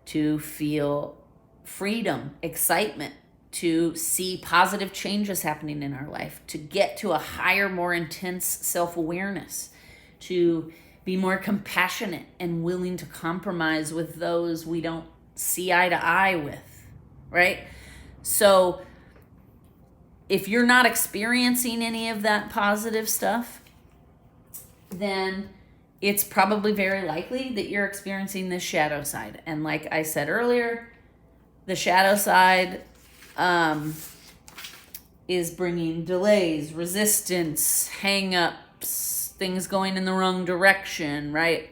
to feel freedom, excitement, to see positive changes happening in our life, to get to a higher, more intense self-awareness, to be more compassionate and willing to compromise with those we don't see eye to eye with, right? So if you're not experiencing any of that positive stuff, then it's probably very likely that you're experiencing this shadow side. And like I said earlier, the shadow side is bringing delays, resistance, hang-ups, things going in the wrong direction, right?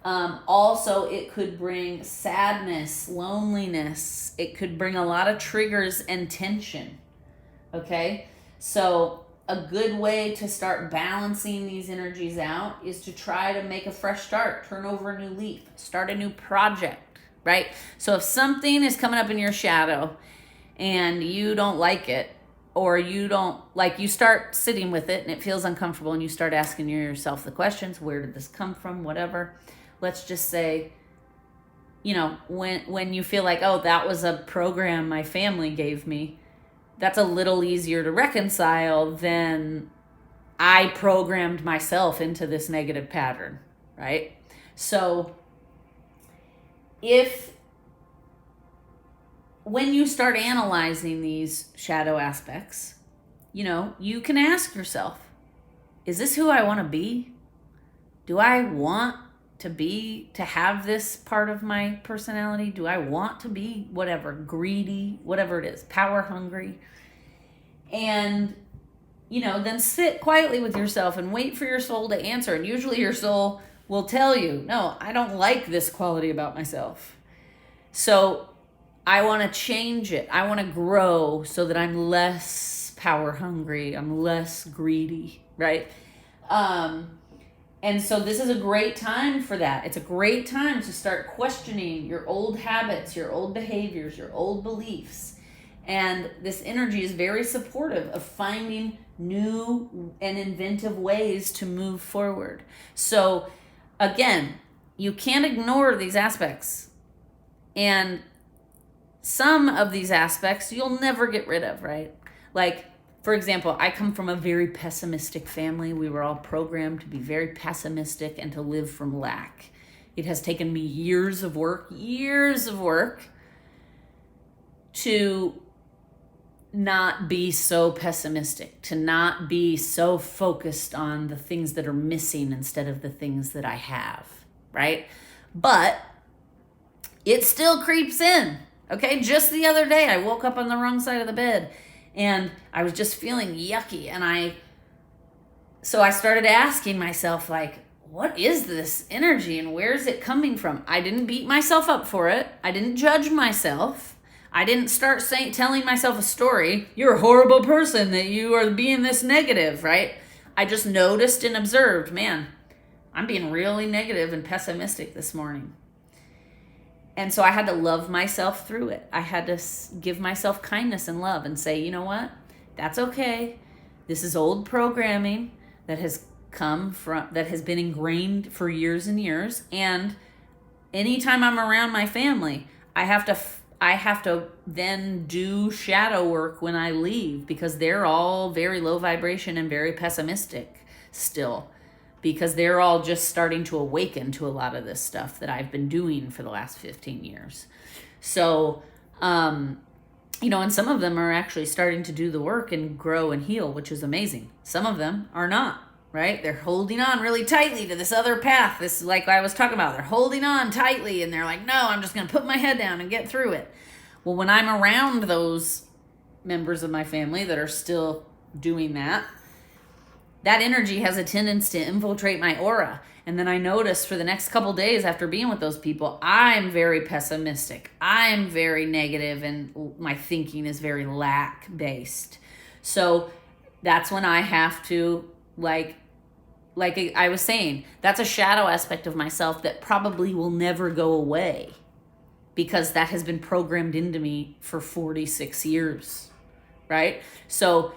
Also, it could bring sadness, loneliness. It could bring a lot of triggers and tension, okay? So a good way to start balancing these energies out is to try to make a fresh start, turn over a new leaf, start a new project. Right? So if something is coming up in your shadow and you don't like it, or you start sitting with it and it feels uncomfortable, and you start asking yourself the questions, where did this come from, whatever. Let's just say, when you feel like, oh, that was a program my family gave me, that's a little easier to reconcile than I programmed myself into this negative pattern, right? So when you start analyzing these shadow aspects, you can ask yourself, is this who I want to be? Do I want to have this part of my personality? Do I want to be whatever, greedy, whatever it is, power hungry? And, then sit quietly with yourself and wait for your soul to answer. And usually your soul will tell you, no, I don't like this quality about myself. So I want to change it. I want to grow so that I'm less power hungry. I'm less greedy, right? And so this is a great time for that. It's a great time to start questioning your old habits, your old behaviors, your old beliefs. And this energy is very supportive of finding new and inventive ways to move forward. So again, you can't ignore these aspects. And some of these aspects you'll never get rid of, right? Like, for example, I come from a very pessimistic family. We were all programmed to be very pessimistic and to live from lack. It has taken me years of work to not be so pessimistic, to not be so focused on the things that are missing instead of the things that I have, right? But it still creeps in, okay? Just the other day, I woke up on the wrong side of the bed and I was just feeling yucky. So I started asking myself, like, what is this energy and where is it coming from? I didn't beat myself up for it. I didn't judge myself. I didn't start telling myself a story. You're a horrible person that you are being this negative, right? I just noticed and observed, man, I'm being really negative and pessimistic this morning. And so I had to love myself through it. I had to give myself kindness and love and say, you know what? That's okay. This is old programming that has been ingrained for years and years. And anytime I'm around my family, I have to then do shadow work when I leave, because they're all very low vibration and very pessimistic still, because they're all just starting to awaken to a lot of this stuff that I've been doing for the last 15 years. So, and some of them are actually starting to do the work and grow and heal, which is amazing. Some of them are not. Right? They're holding on really tightly to this other path. This, like I was talking about, they're holding on tightly and they're like, no, I'm just going to put my head down and get through it. Well, when I'm around those members of my family that are still doing that energy has a tendency to infiltrate my aura. And then I notice for the next couple days after being with those people, I'm very pessimistic. I'm very negative and my thinking is very lack-based. So that's when I have to, like I was saying, that's a shadow aspect of myself that probably will never go away, because that has been programmed into me for 46 years, right? So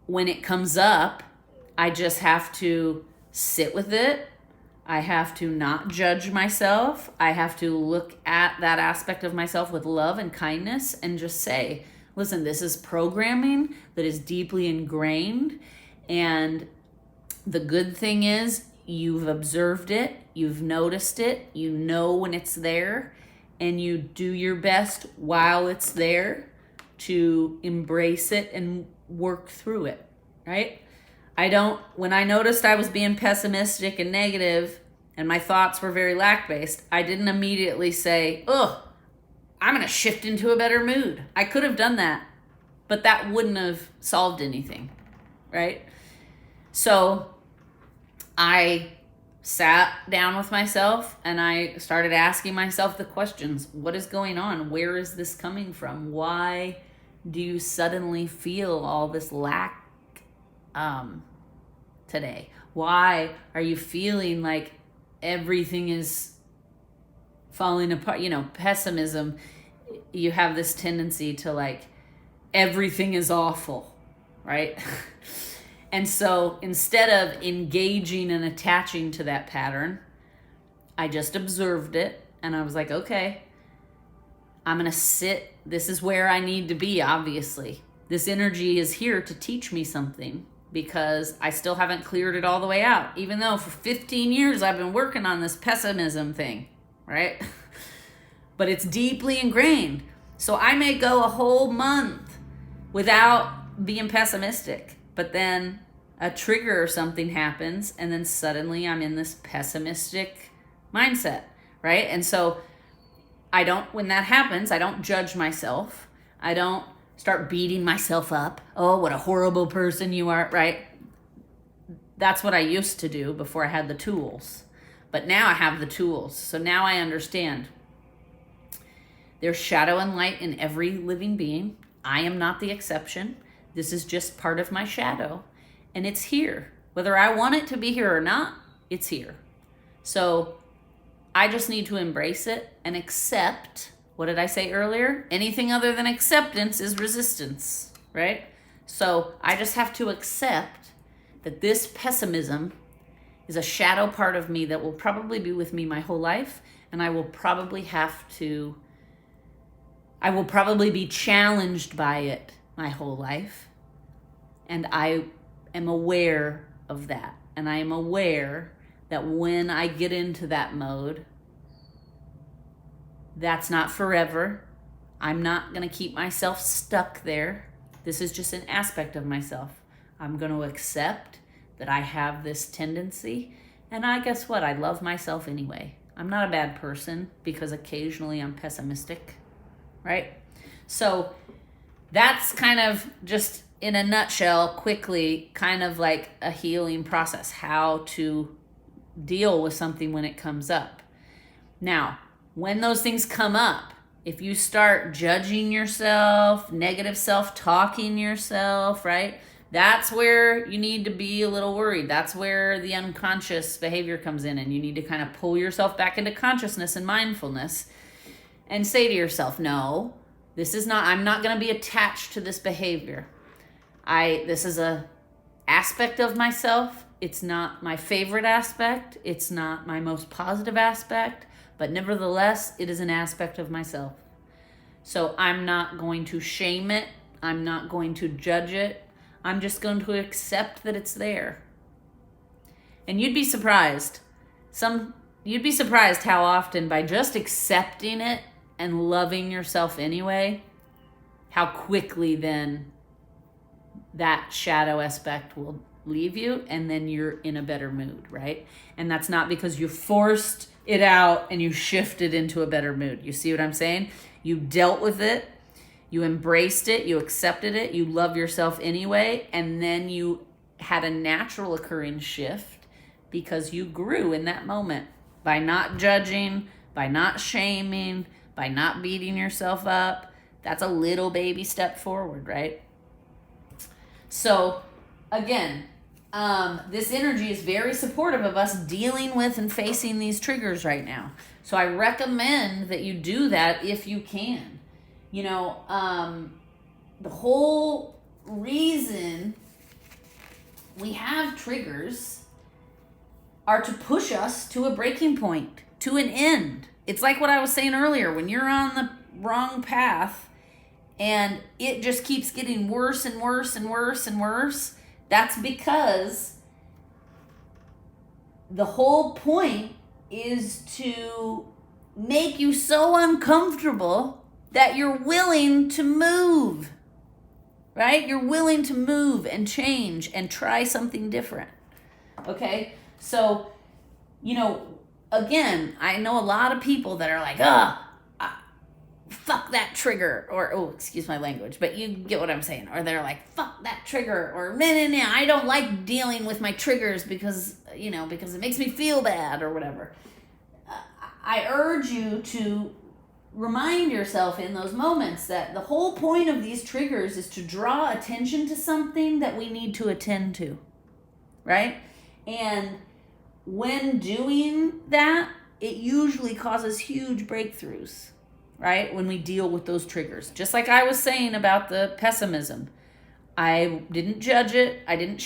when it comes up, I just have to sit with it. I have to not judge myself. I have to look at that aspect of myself with love and kindness and just say, listen, this is programming that is deeply ingrained, and the good thing is you've observed it, you've noticed it, you know when it's there, and you do your best while it's there to embrace it and work through it, right? When I noticed I was being pessimistic and negative and my thoughts were very lack-based, I didn't immediately say, I'm going to shift into a better mood. I could have done that, but that wouldn't have solved anything, right? So I sat down with myself and I started asking myself the questions. What is going on? Where is this coming from? Why do you suddenly feel all this lack today? Why are you feeling like everything is falling apart? Pessimism, you have this tendency to like, everything is awful, right? And so instead of engaging and attaching to that pattern, I just observed it and I was like, okay, I'm going to sit. This is where I need to be, obviously. This energy is here to teach me something because I still haven't cleared it all the way out, even though for 15 years I've been working on this pessimism thing, right? But it's deeply ingrained. So I may go a whole month without being pessimistic, but then a trigger or something happens and then suddenly I'm in this pessimistic mindset, right? And so when that happens, I don't judge myself. I don't start beating myself up. Oh, what a horrible person you are, right? That's what I used to do before I had the tools. But now I have the tools. So now I understand there's shadow and light in every living being. I am not the exception. This is just part of my shadow. And it's here. Whether I want it to be here or not, it's here. So I just need to embrace it and accept. What did I say earlier? Anything other than acceptance is resistance, right? So I just have to accept that this pessimism is a shadow part of me that will probably be with me my whole life. And I will probably be challenged by it my whole life. And I am aware of that. And I am aware that when I get into that mode, that's not forever. I'm not going to keep myself stuck there. This is just an aspect of myself. I'm going to accept that I have this tendency. And guess what? I love myself anyway. I'm not a bad person because occasionally I'm pessimistic, right? So that's kind of just in a nutshell, quickly, kind of like a healing process, how to deal with something when it comes up. Now, when those things come up, if you start judging yourself, negative self-talking yourself, right? That's where you need to be a little worried. That's where the unconscious behavior comes in, and you need to kind of pull yourself back into consciousness and mindfulness and say to yourself, no, I'm not going to be attached to this behavior. This is a aspect of myself. It's not my favorite aspect. It's not my most positive aspect, but nevertheless, it is an aspect of myself. So I'm not going to shame it. I'm not going to judge it. I'm just going to accept that it's there. And you'd be surprised. You'd be surprised how often by just accepting it and loving yourself anyway, how quickly then that shadow aspect will leave you, and then you're in a better mood, right? And that's not because you forced it out and you shifted into a better mood. You see what I'm saying? You dealt with it, you embraced it, you accepted it, you love yourself anyway, and then you had a natural occurring shift because you grew in that moment by not judging, by not shaming, by not beating yourself up. That's a little baby step forward, right? So again, this energy is very supportive of us dealing with and facing these triggers right now. So I recommend that you do that if you can. The whole reason we have triggers are to push us to a breaking point, to an end. It's like what I was saying earlier, when you're on the wrong path and it just keeps getting worse and worse and worse and worse, that's because the whole point is to make you so uncomfortable that you're willing to move, right? You're willing to move and change and try something different, okay? So, again, I know a lot of people that are like, fuck that trigger, or, excuse my language, but you get what I'm saying. Or they're like, fuck that trigger, or, nah, I don't like dealing with my triggers because it makes me feel bad, or whatever. I urge you to remind yourself in those moments that the whole point of these triggers is to draw attention to something that we need to attend to, right? And when doing that, it usually causes huge breakthroughs, right? When we deal with those triggers. Just like I was saying about the pessimism. I didn't judge it. I didn't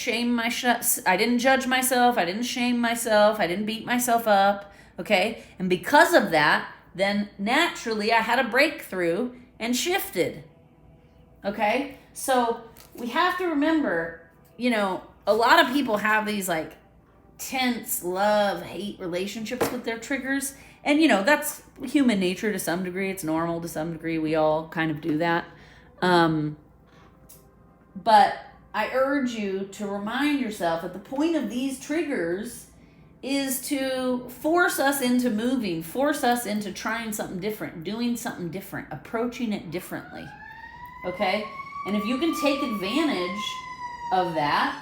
I didn't judge myself. I didn't shame myself. I didn't beat myself up. Okay? And because of that, then naturally I had a breakthrough and shifted. Okay? So we have to remember, a lot of people have these like tense love-hate relationships with their triggers. And, that's human nature to some degree. It's normal to some degree. We all kind of do that. But I urge you to remind yourself that the point of these triggers is to force us into moving, force us into trying something different, doing something different, approaching it differently. Okay? And if you can take advantage of that,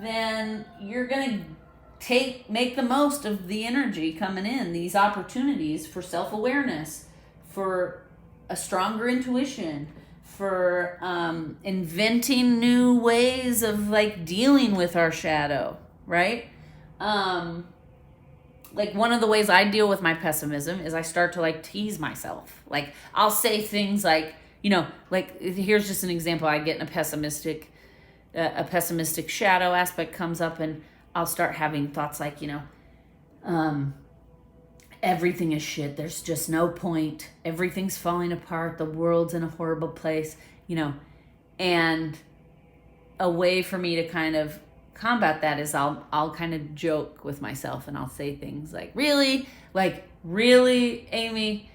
then you're going to make the most of the energy coming in, these opportunities for self-awareness, for a stronger intuition, for inventing new ways of like dealing with our shadow, right? Like one of the ways I deal with my pessimism is I start to like tease myself. Like I'll say things like, like here's just an example. I get in a pessimistic shadow aspect comes up, and I'll start having thoughts like, everything is shit. There's just no point. Everything's falling apart. The world's in a horrible place, and a way for me to kind of combat that is I'll kind of joke with myself, and I'll say things like, really, Amy,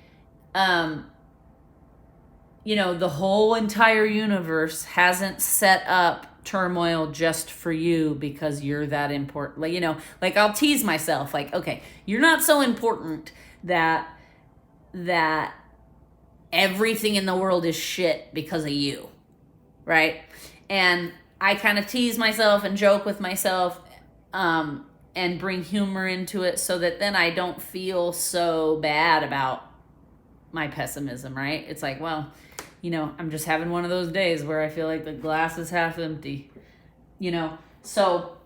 the whole entire universe hasn't set up turmoil just for you because you're that important. I'll tease myself, okay, you're not so important that everything in the world is shit because of you, right? And I kind of tease myself and joke with myself, and bring humor into it so that then I don't feel so bad about my pessimism, right? It's like, well, I'm just having one of those days where I feel like the glass is half empty, So,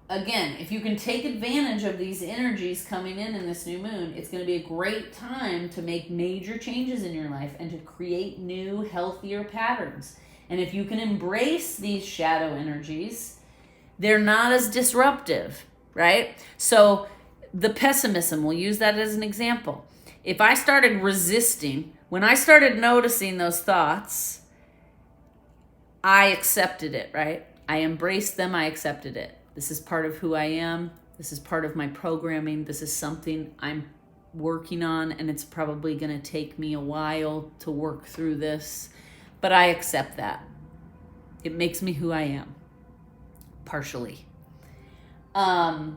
again, if you can take advantage of these energies coming in this new moon, it's going to be a great time to make major changes in your life and to create new, healthier patterns. And if you can embrace these shadow energies, they're not as disruptive, right? So the pessimism, we'll use that as an example. If I started resisting, when I started noticing those thoughts, I accepted it, right? I embraced them, I accepted it. This is part of who I am. This is part of my programming. This is something I'm working on, and it's probably going to take me a while to work through this, but I accept that. It makes me who I am, partially. But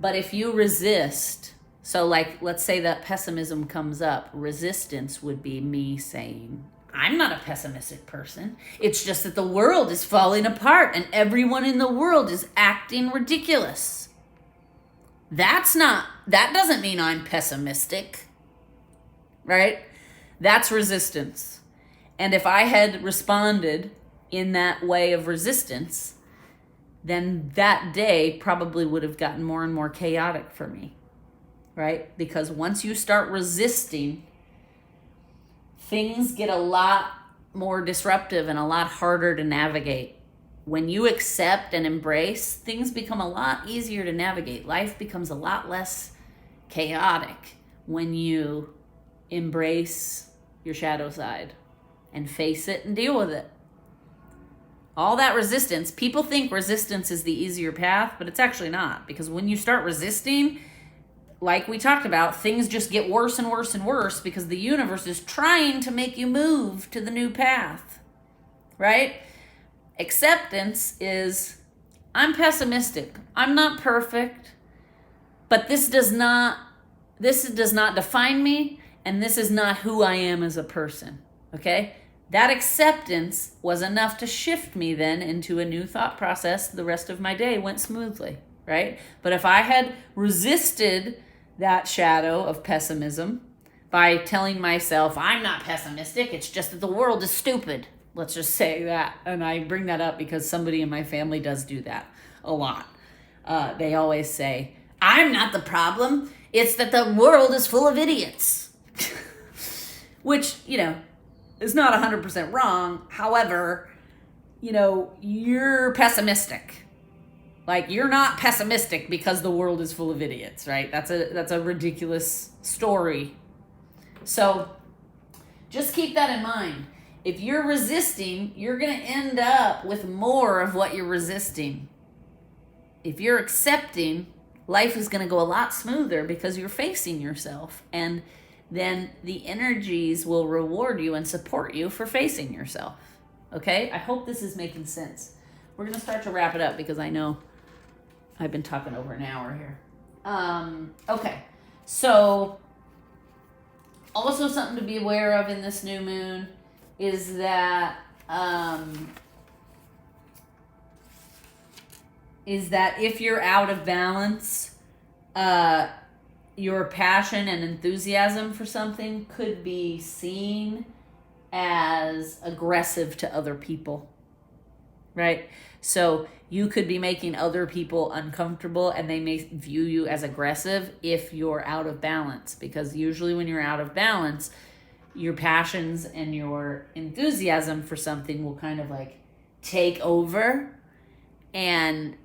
if you resist, so let's say that pessimism comes up, resistance would be me saying, I'm not a pessimistic person. It's just that the world is falling apart and everyone in the world is acting ridiculous. That doesn't mean I'm pessimistic, right? That's resistance. And if I had responded in that way of resistance, then that day probably would have gotten more and more chaotic for me, right? Because once you start resisting, things get a lot more disruptive and a lot harder to navigate. When you accept and embrace, things become a lot easier to navigate. Life becomes a lot less chaotic when you embrace your shadow side and face it and deal with it. All that resistance, people think resistance is the easier path, but it's actually not. Because when you start resisting, like we talked about, things just get worse and worse and worse because the universe is trying to make you move to the new path, right? Acceptance is, I'm pessimistic. I'm not perfect, but this does not define me, and this is not who I am as a person, okay? That acceptance was enough to shift me then into a new thought process. The rest of my day went smoothly, right? But if I had resisted that shadow of pessimism by telling myself, I'm not pessimistic, it's just that the world is stupid. Let's just say that. And I bring that up because somebody in my family does do that a lot. They always say, I'm not the problem, it's that the world is full of idiots. Which, is not 100% wrong. However, you're pessimistic. You're not pessimistic because the world is full of idiots, right? That's a ridiculous story. So just keep that in mind. If you're resisting, you're going to end up with more of what you're resisting. If you're accepting, life is going to go a lot smoother because you're facing yourself. And then the energies will reward you and support you for facing yourself. Okay? I hope this is making sense. We're going to start to wrap it up because I know I've been talking over an hour here. Okay. So, also something to be aware of in this new moon is that if you're out of balance, your passion and enthusiasm for something could be seen as aggressive to other people, right? So you could be making other people uncomfortable and they may view you as aggressive if you're out of balance, because usually when you're out of balance, your passions and your enthusiasm for something will kind of take over, and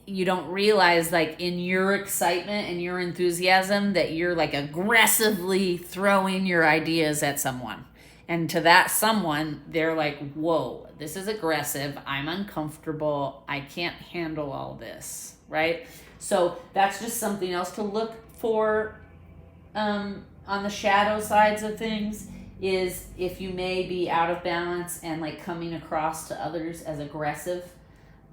you don't realize in your excitement and your enthusiasm that you're aggressively throwing your ideas at someone. And to that someone, they're like, whoa, this is aggressive. I'm uncomfortable. I can't handle all this, right? So that's just something else to look for on the shadow sides of things, is if you may be out of balance and like coming across to others as aggressive.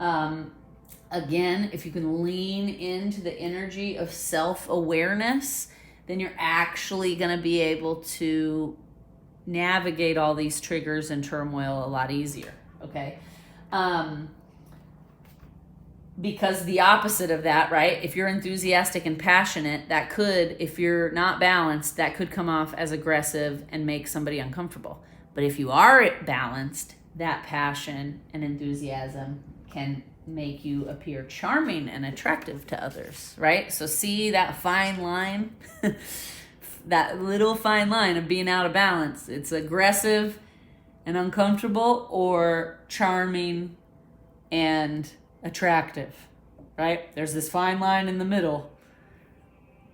Again, if you can lean into the energy of self-awareness, then you're actually going to be able to navigate all these triggers and turmoil a lot easier, okay? Because the opposite of that, right? If you're enthusiastic and passionate, that could, if you're not balanced, that could come off as aggressive and make somebody uncomfortable. But if you are balanced, that passion and enthusiasm can make you appear charming and attractive to others, right? So see that fine line? That little fine line of being out of balance. It's aggressive and uncomfortable, or charming and attractive, right? There's this fine line in the middle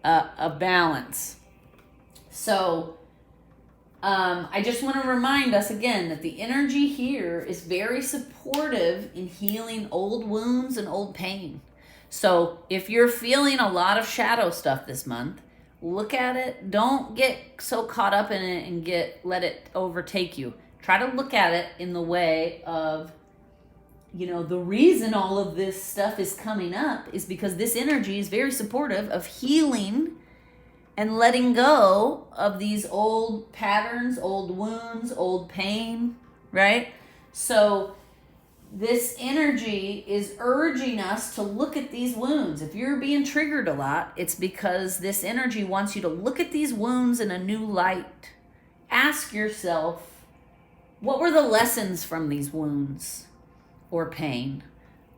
of balance. So I just want to remind us again that the energy here is very supportive in healing old wounds and old pain. So if you're feeling a lot of shadow stuff this month, look at it. Don't get so caught up in it and let it overtake you. Try to look at it in the way of, the reason all of this stuff is coming up is because this energy is very supportive of healing and letting go of these old patterns, old wounds, old pain, right? So this energy is urging us to look at these wounds. If you're being triggered a lot, it's because this energy wants you to look at these wounds in a new light. Ask yourself, what were the lessons from these wounds or pain?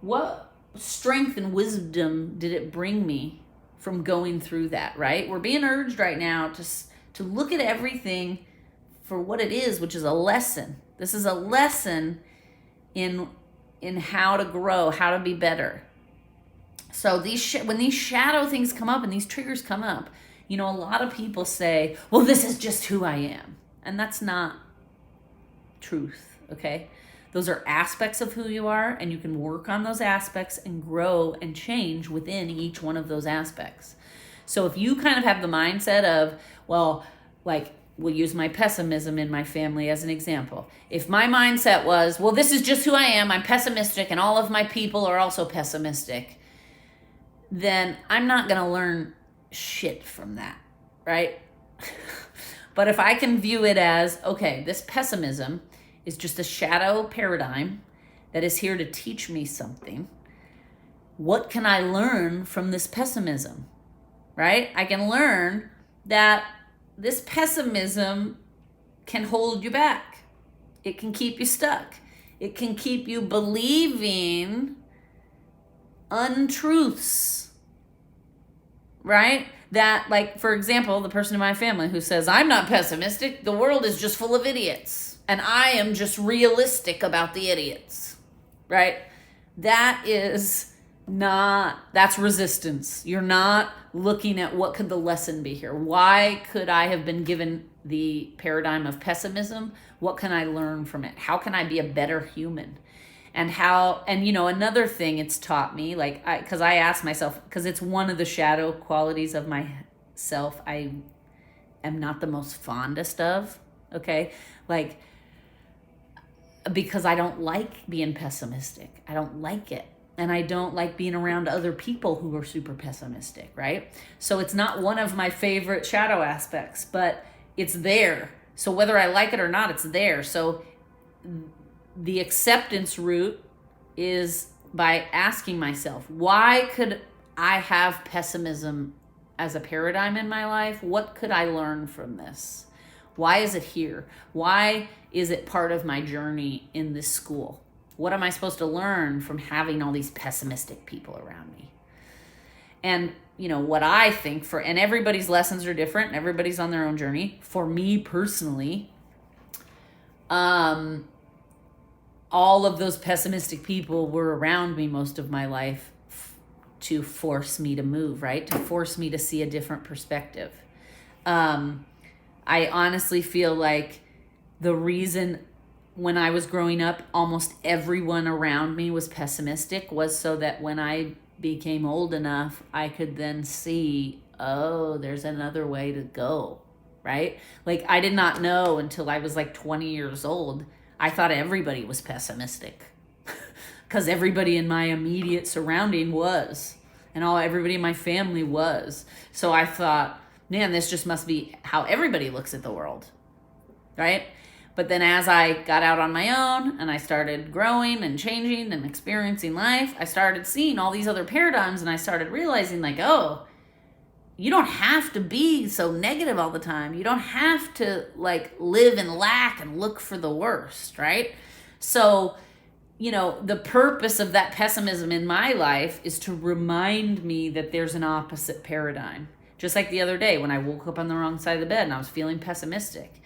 What strength and wisdom did it bring me from going through that, right? We're being urged right now to look at everything for what it is, which is a lesson. This is a lesson in how to grow, how to be better. So when these shadow things come up and these triggers come up, a lot of people say, well, this is just who I am. And that's not truth, okay? Those are aspects of who you are, and you can work on those aspects and grow and change within each one of those aspects. So if you kind of have the mindset of, well, like, we'll use my pessimism in my family as an example. If my mindset was, well, this is just who I am, I'm pessimistic, and all of my people are also pessimistic, then I'm not going to learn shit from that, right? But if I can view it as, okay, this pessimism is just a shadow paradigm that is here to teach me something. What can I learn from this pessimism, right? I can learn that this pessimism can hold you back. It can keep you stuck. It can keep you believing untruths, right? That, like, for example, the person in my family who says, I'm not pessimistic, the world is just full of idiots, and I am just realistic about the idiots, right? That's resistance. You're not looking at what could the lesson be here. Why could I have been given the paradigm of pessimism? What can I learn from it? How can I be a better human? And another thing it's taught me, because I ask myself, because it's one of the shadow qualities of myself I am not the most fondest of, okay? Because I don't like being pessimistic. I don't like it. And I don't like being around other people who are super pessimistic, right? So it's not one of my favorite shadow aspects, but it's there. So whether I like it or not, it's there. So the acceptance route is by asking myself, why could I have pessimism as a paradigm in my life? What could I learn from this? Why is it here? Why is it part of my journey in this school? What am I supposed to learn from having all these pessimistic people around me? And what I think and everybody's lessons are different and everybody's on their own journey. For me personally, all of those pessimistic people were around me most of my life to force me to move, right? To force me to see a different perspective. I honestly feel like the reason when I was growing up, almost everyone around me was pessimistic was so that when I became old enough, I could then see, oh, there's another way to go, right? Like, I did not know until I was like 20 years old. I thought everybody was pessimistic because everybody in my immediate surrounding was, and everybody in my family was. So I thought, man, this just must be how everybody looks at the world, right? But then as I got out on my own and I started growing and changing and experiencing life, I started seeing all these other paradigms, and I started realizing, like, oh, you don't have to be so negative all the time. You don't have to like live in lack and look for the worst, right? So, the purpose of that pessimism in my life is to remind me that there's an opposite paradigm. Just like the other day when I woke up on the wrong side of the bed and I was feeling pessimistic.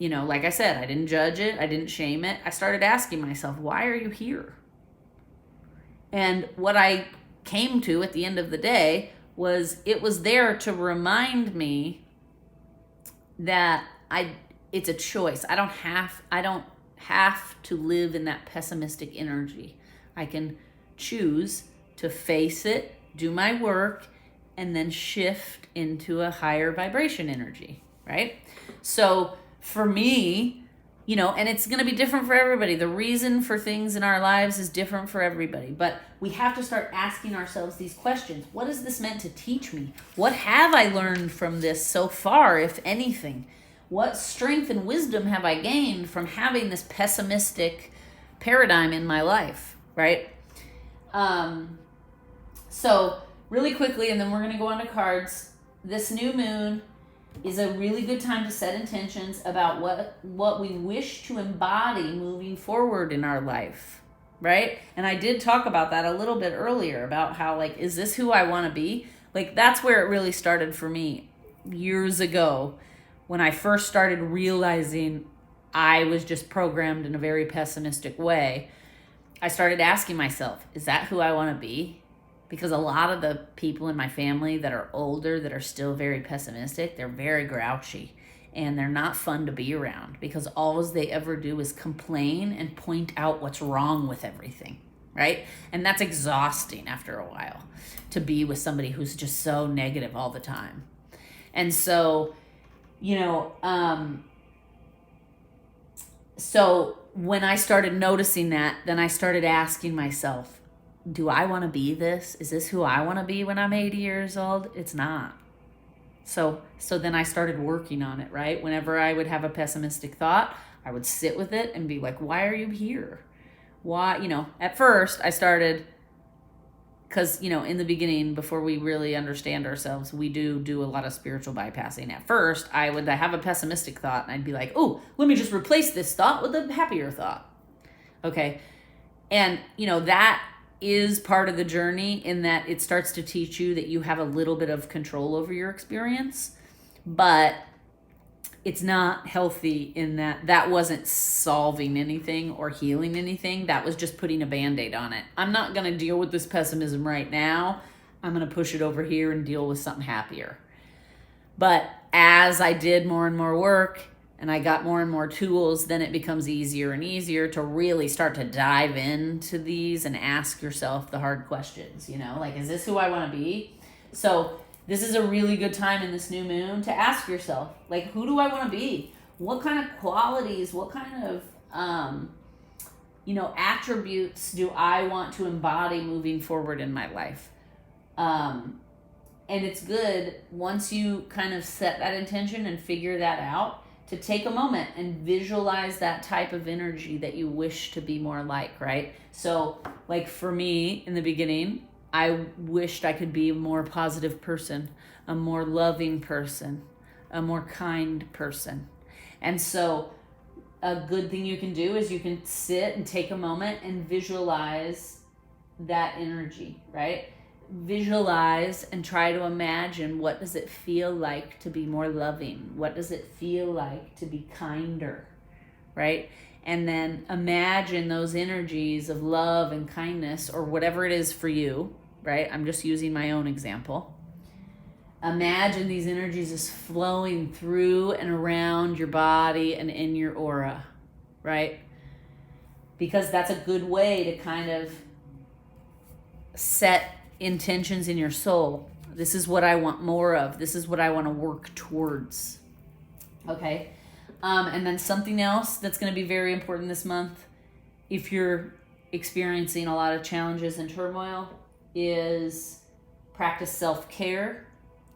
Like I said, I didn't judge it. I didn't shame it. I started asking myself, why are you here? And what I came to at the end of the day was it was there to remind me that it's a choice. I don't have to live in that pessimistic energy. I can choose to face it, do my work, and then shift into a higher vibration energy, right? So for me, and it's going to be different for everybody. The reason for things in our lives is different for everybody. But we have to start asking ourselves these questions. What is this meant to teach me? What have I learned from this so far, if anything? What strength and wisdom have I gained from having this pessimistic paradigm in my life, right? So really quickly, and then we're going to go on to cards. This new moon is a really good time to set intentions about what we wish to embody moving forward in our life, right? And I did talk about that a little bit earlier about how, like, is this who I want to be? Like, that's where it really started for me years ago when I first started realizing I was just programmed in a very pessimistic way. I started asking myself, is that who I want to be? Because a lot of the people in my family that are older, that are still very pessimistic, they're very grouchy and they're not fun to be around because all they ever do is complain and point out what's wrong with everything, right? And that's exhausting after a while to be with somebody who's just so negative all the time. And so, so when I started noticing that, then I started asking myself, do I want to be this? Is this who I want to be when I'm 80 years old? It's not. So then I started working on it, right? Whenever I would have a pessimistic thought, I would sit with it and be like, why are you here? Why, at first I started, because, in the beginning, before we really understand ourselves, we do a lot of spiritual bypassing. At first, I would have a pessimistic thought and I'd be like, oh, let me just replace this thought with a happier thought. Okay. And, that is part of the journey in that it starts to teach you that you have a little bit of control over your experience, but it's not healthy in that wasn't solving anything or healing anything. That was just putting a Band-Aid on it. I'm not going to deal with this pessimism right now. I'm going to push it over here and deal with something happier. But as I did more and more work and I got more and more tools, then it becomes easier and easier to really start to dive into these and ask yourself the hard questions, like, is this who I want to be? So this is a really good time in this new moon to ask yourself, like, who do I want to be? What kind of qualities, what kind of, attributes do I want to embody moving forward in my life? And it's good once you kind of set that intention and figure that out, to take a moment and visualize that type of energy that you wish to be more like, right? So, like, for me in the beginning, I wished I could be a more positive person, a more loving person, a more kind person. And so a good thing you can do is you can sit and take a moment and visualize that energy, right? Visualize and try to imagine, what does it feel like to be more loving? What does it feel like to be kinder, right? And then imagine those energies of love and kindness, or whatever it is for you, right? I'm just using my own example. Imagine these energies is flowing through and around your body and in your aura, right? Because that's a good way to kind of set intentions in your soul. This is what I want more of. This is what I want to work towards. Okay? And then something else that's going to be very important this month, if you're experiencing a lot of challenges and turmoil, is practice self-care.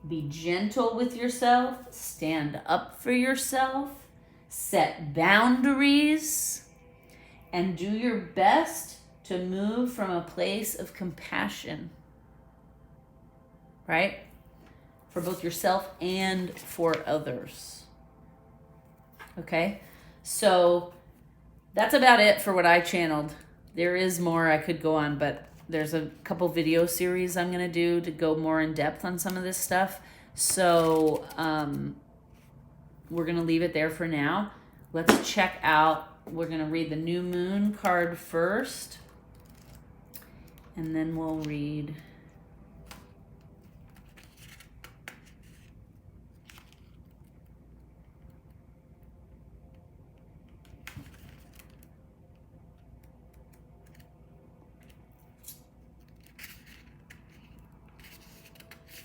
Be gentle with yourself. Stand up for yourself. Set boundaries. And do your best to move from a place of compassion. Right? For both yourself and for others. Okay? So that's about it for what I channeled. There is more I could go on, but there's a couple video series I'm going to do to go more in depth on some of this stuff. So we're going to leave it there for now. Let's check out, we're going to read the new moon card first. And then we'll read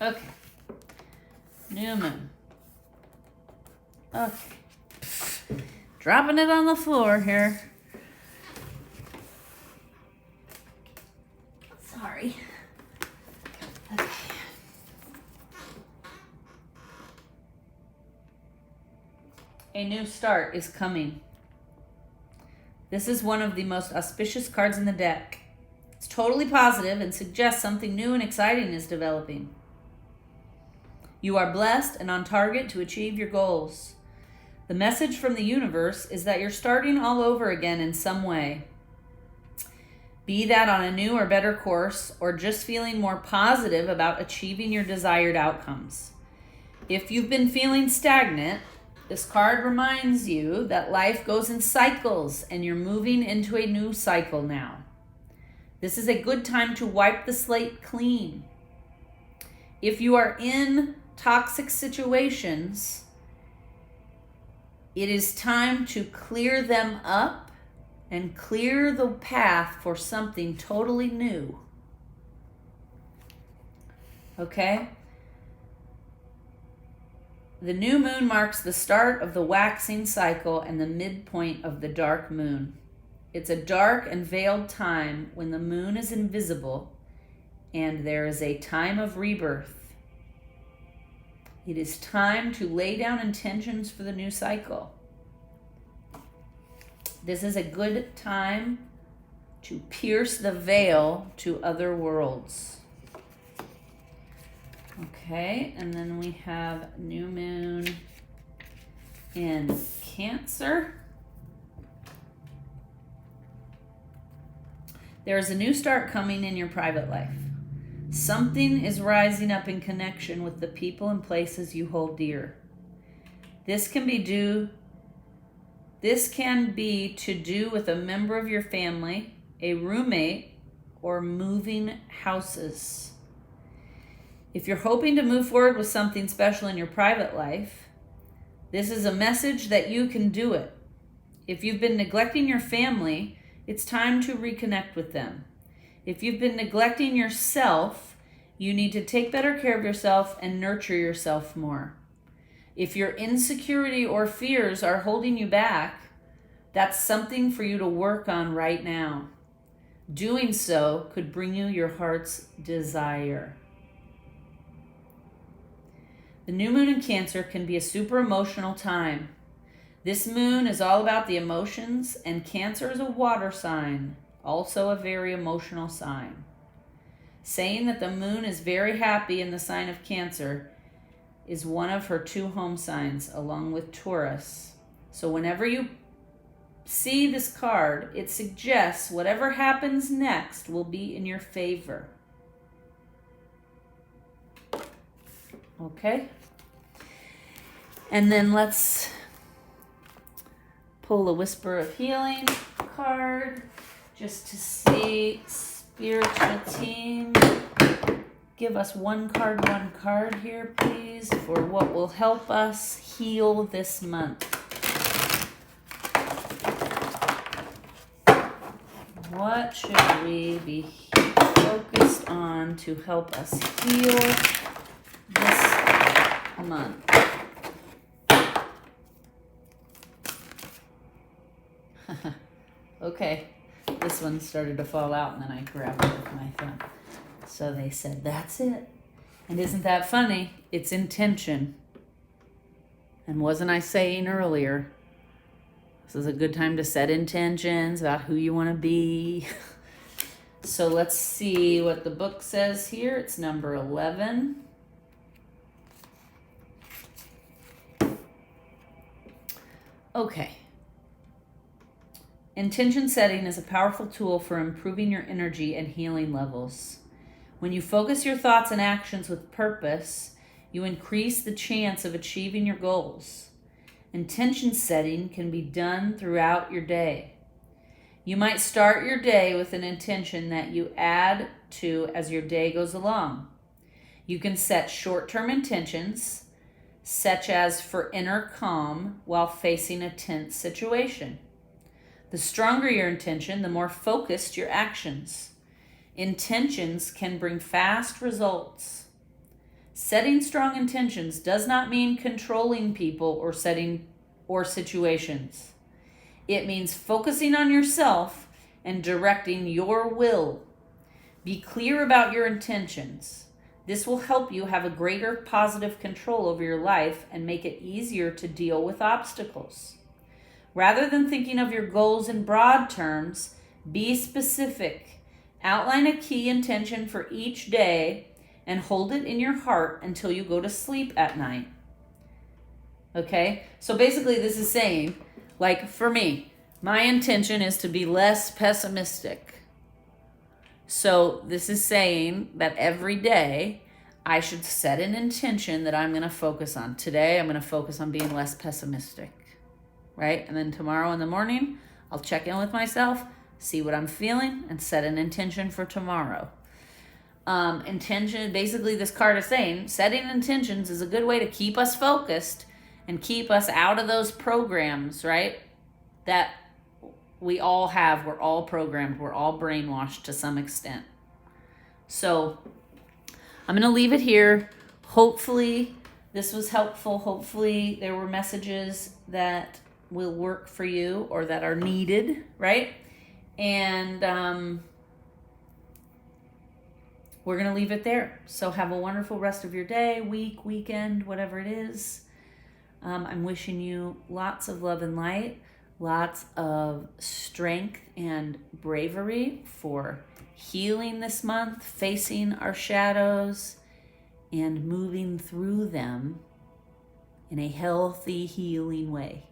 okay. New moon. Okay. Dropping it on the floor here. Sorry. Okay. A new start is coming. This is one of the most auspicious cards in the deck. It's totally positive and suggests something new and exciting is developing. You are blessed and on target to achieve your goals. The message from the universe is that you're starting all over again in some way. Be that on a new or better course, or just feeling more positive about achieving your desired outcomes. If you've been feeling stagnant, this card reminds you that life goes in cycles and you're moving into a new cycle now. This is a good time to wipe the slate clean. If you are in toxic situations, it is time to clear them up and clear the path for something totally new. Okay? The new moon marks the start of the waxing cycle and the midpoint of the dark moon. It's a dark and veiled time when the moon is invisible and there is a time of rebirth. It is time to lay down intentions for the new cycle. This is a good time to pierce the veil to other worlds. Okay, and then we have new moon in Cancer. There is a new start coming in your private life. Something is rising up in connection with the people and places you hold dear. This can be to do with a member of your family, a roommate, or moving houses. If you're hoping to move forward with something special in your private life, this is a message that you can do it. If you've been neglecting your family, it's time to reconnect with them. If you've been neglecting yourself, you need to take better care of yourself and nurture yourself more. If your insecurity or fears are holding you back, that's something for you to work on right now. Doing so could bring you your heart's desire. The new moon in Cancer can be a super emotional time. This moon is all about the emotions, and Cancer is a water sign, also a very emotional sign. Saying that the moon is very happy in the sign of Cancer is one of her two home signs, along with Taurus. So whenever you see this card, it suggests whatever happens next will be in your favor. Okay? And then let's pull a Whisper of Healing card just to see, spiritual team, give us one card here, please, for what will help us heal this month. What should we be focused on to help us heal this month? Okay, this one started to fall out and then I grabbed it with my thumb. So they said, that's it. And isn't that funny? It's intention. And wasn't I saying earlier, this is a good time to set intentions about who you want to be. So let's see what the book says here. It's number 11. Okay. Intention setting is a powerful tool for improving your energy and healing levels. When you focus your thoughts and actions with purpose, you increase the chance of achieving your goals. Intention setting can be done throughout your day. You might start your day with an intention that you add to as your day goes along. You can set short-term intentions, such as for inner calm while facing a tense situation. The stronger your intention, the more focused your actions. Intentions can bring fast results. Setting strong intentions does not mean controlling people or situations. It means focusing on yourself and directing your will. Be clear about your intentions. This will help you have a greater positive control over your life and make it easier to deal with obstacles. Rather than thinking of your goals in broad terms, be specific. Outline a key intention for each day and hold it in your heart until you go to sleep at night. Okay? So basically this is saying, like for me, my intention is to be less pessimistic. So this is saying that every day I should set an intention that I'm going to focus on. Today I'm going to focus on being less pessimistic. Right? And then tomorrow in the morning, I'll check in with myself, see what I'm feeling, and set an intention for tomorrow. Intention, basically this card is saying, setting intentions is a good way to keep us focused and keep us out of those programs, right? That we all have. We're all programmed. We're all brainwashed to some extent. So I'm going to leave it here. Hopefully this was helpful. Hopefully there were messages that will work for you or that are needed, right? And we're going to leave it there. So have a wonderful rest of your day, week, weekend, whatever it is. I'm wishing you lots of love and light, lots of strength and bravery for healing this month, facing our shadows, and moving through them in a healthy, healing way.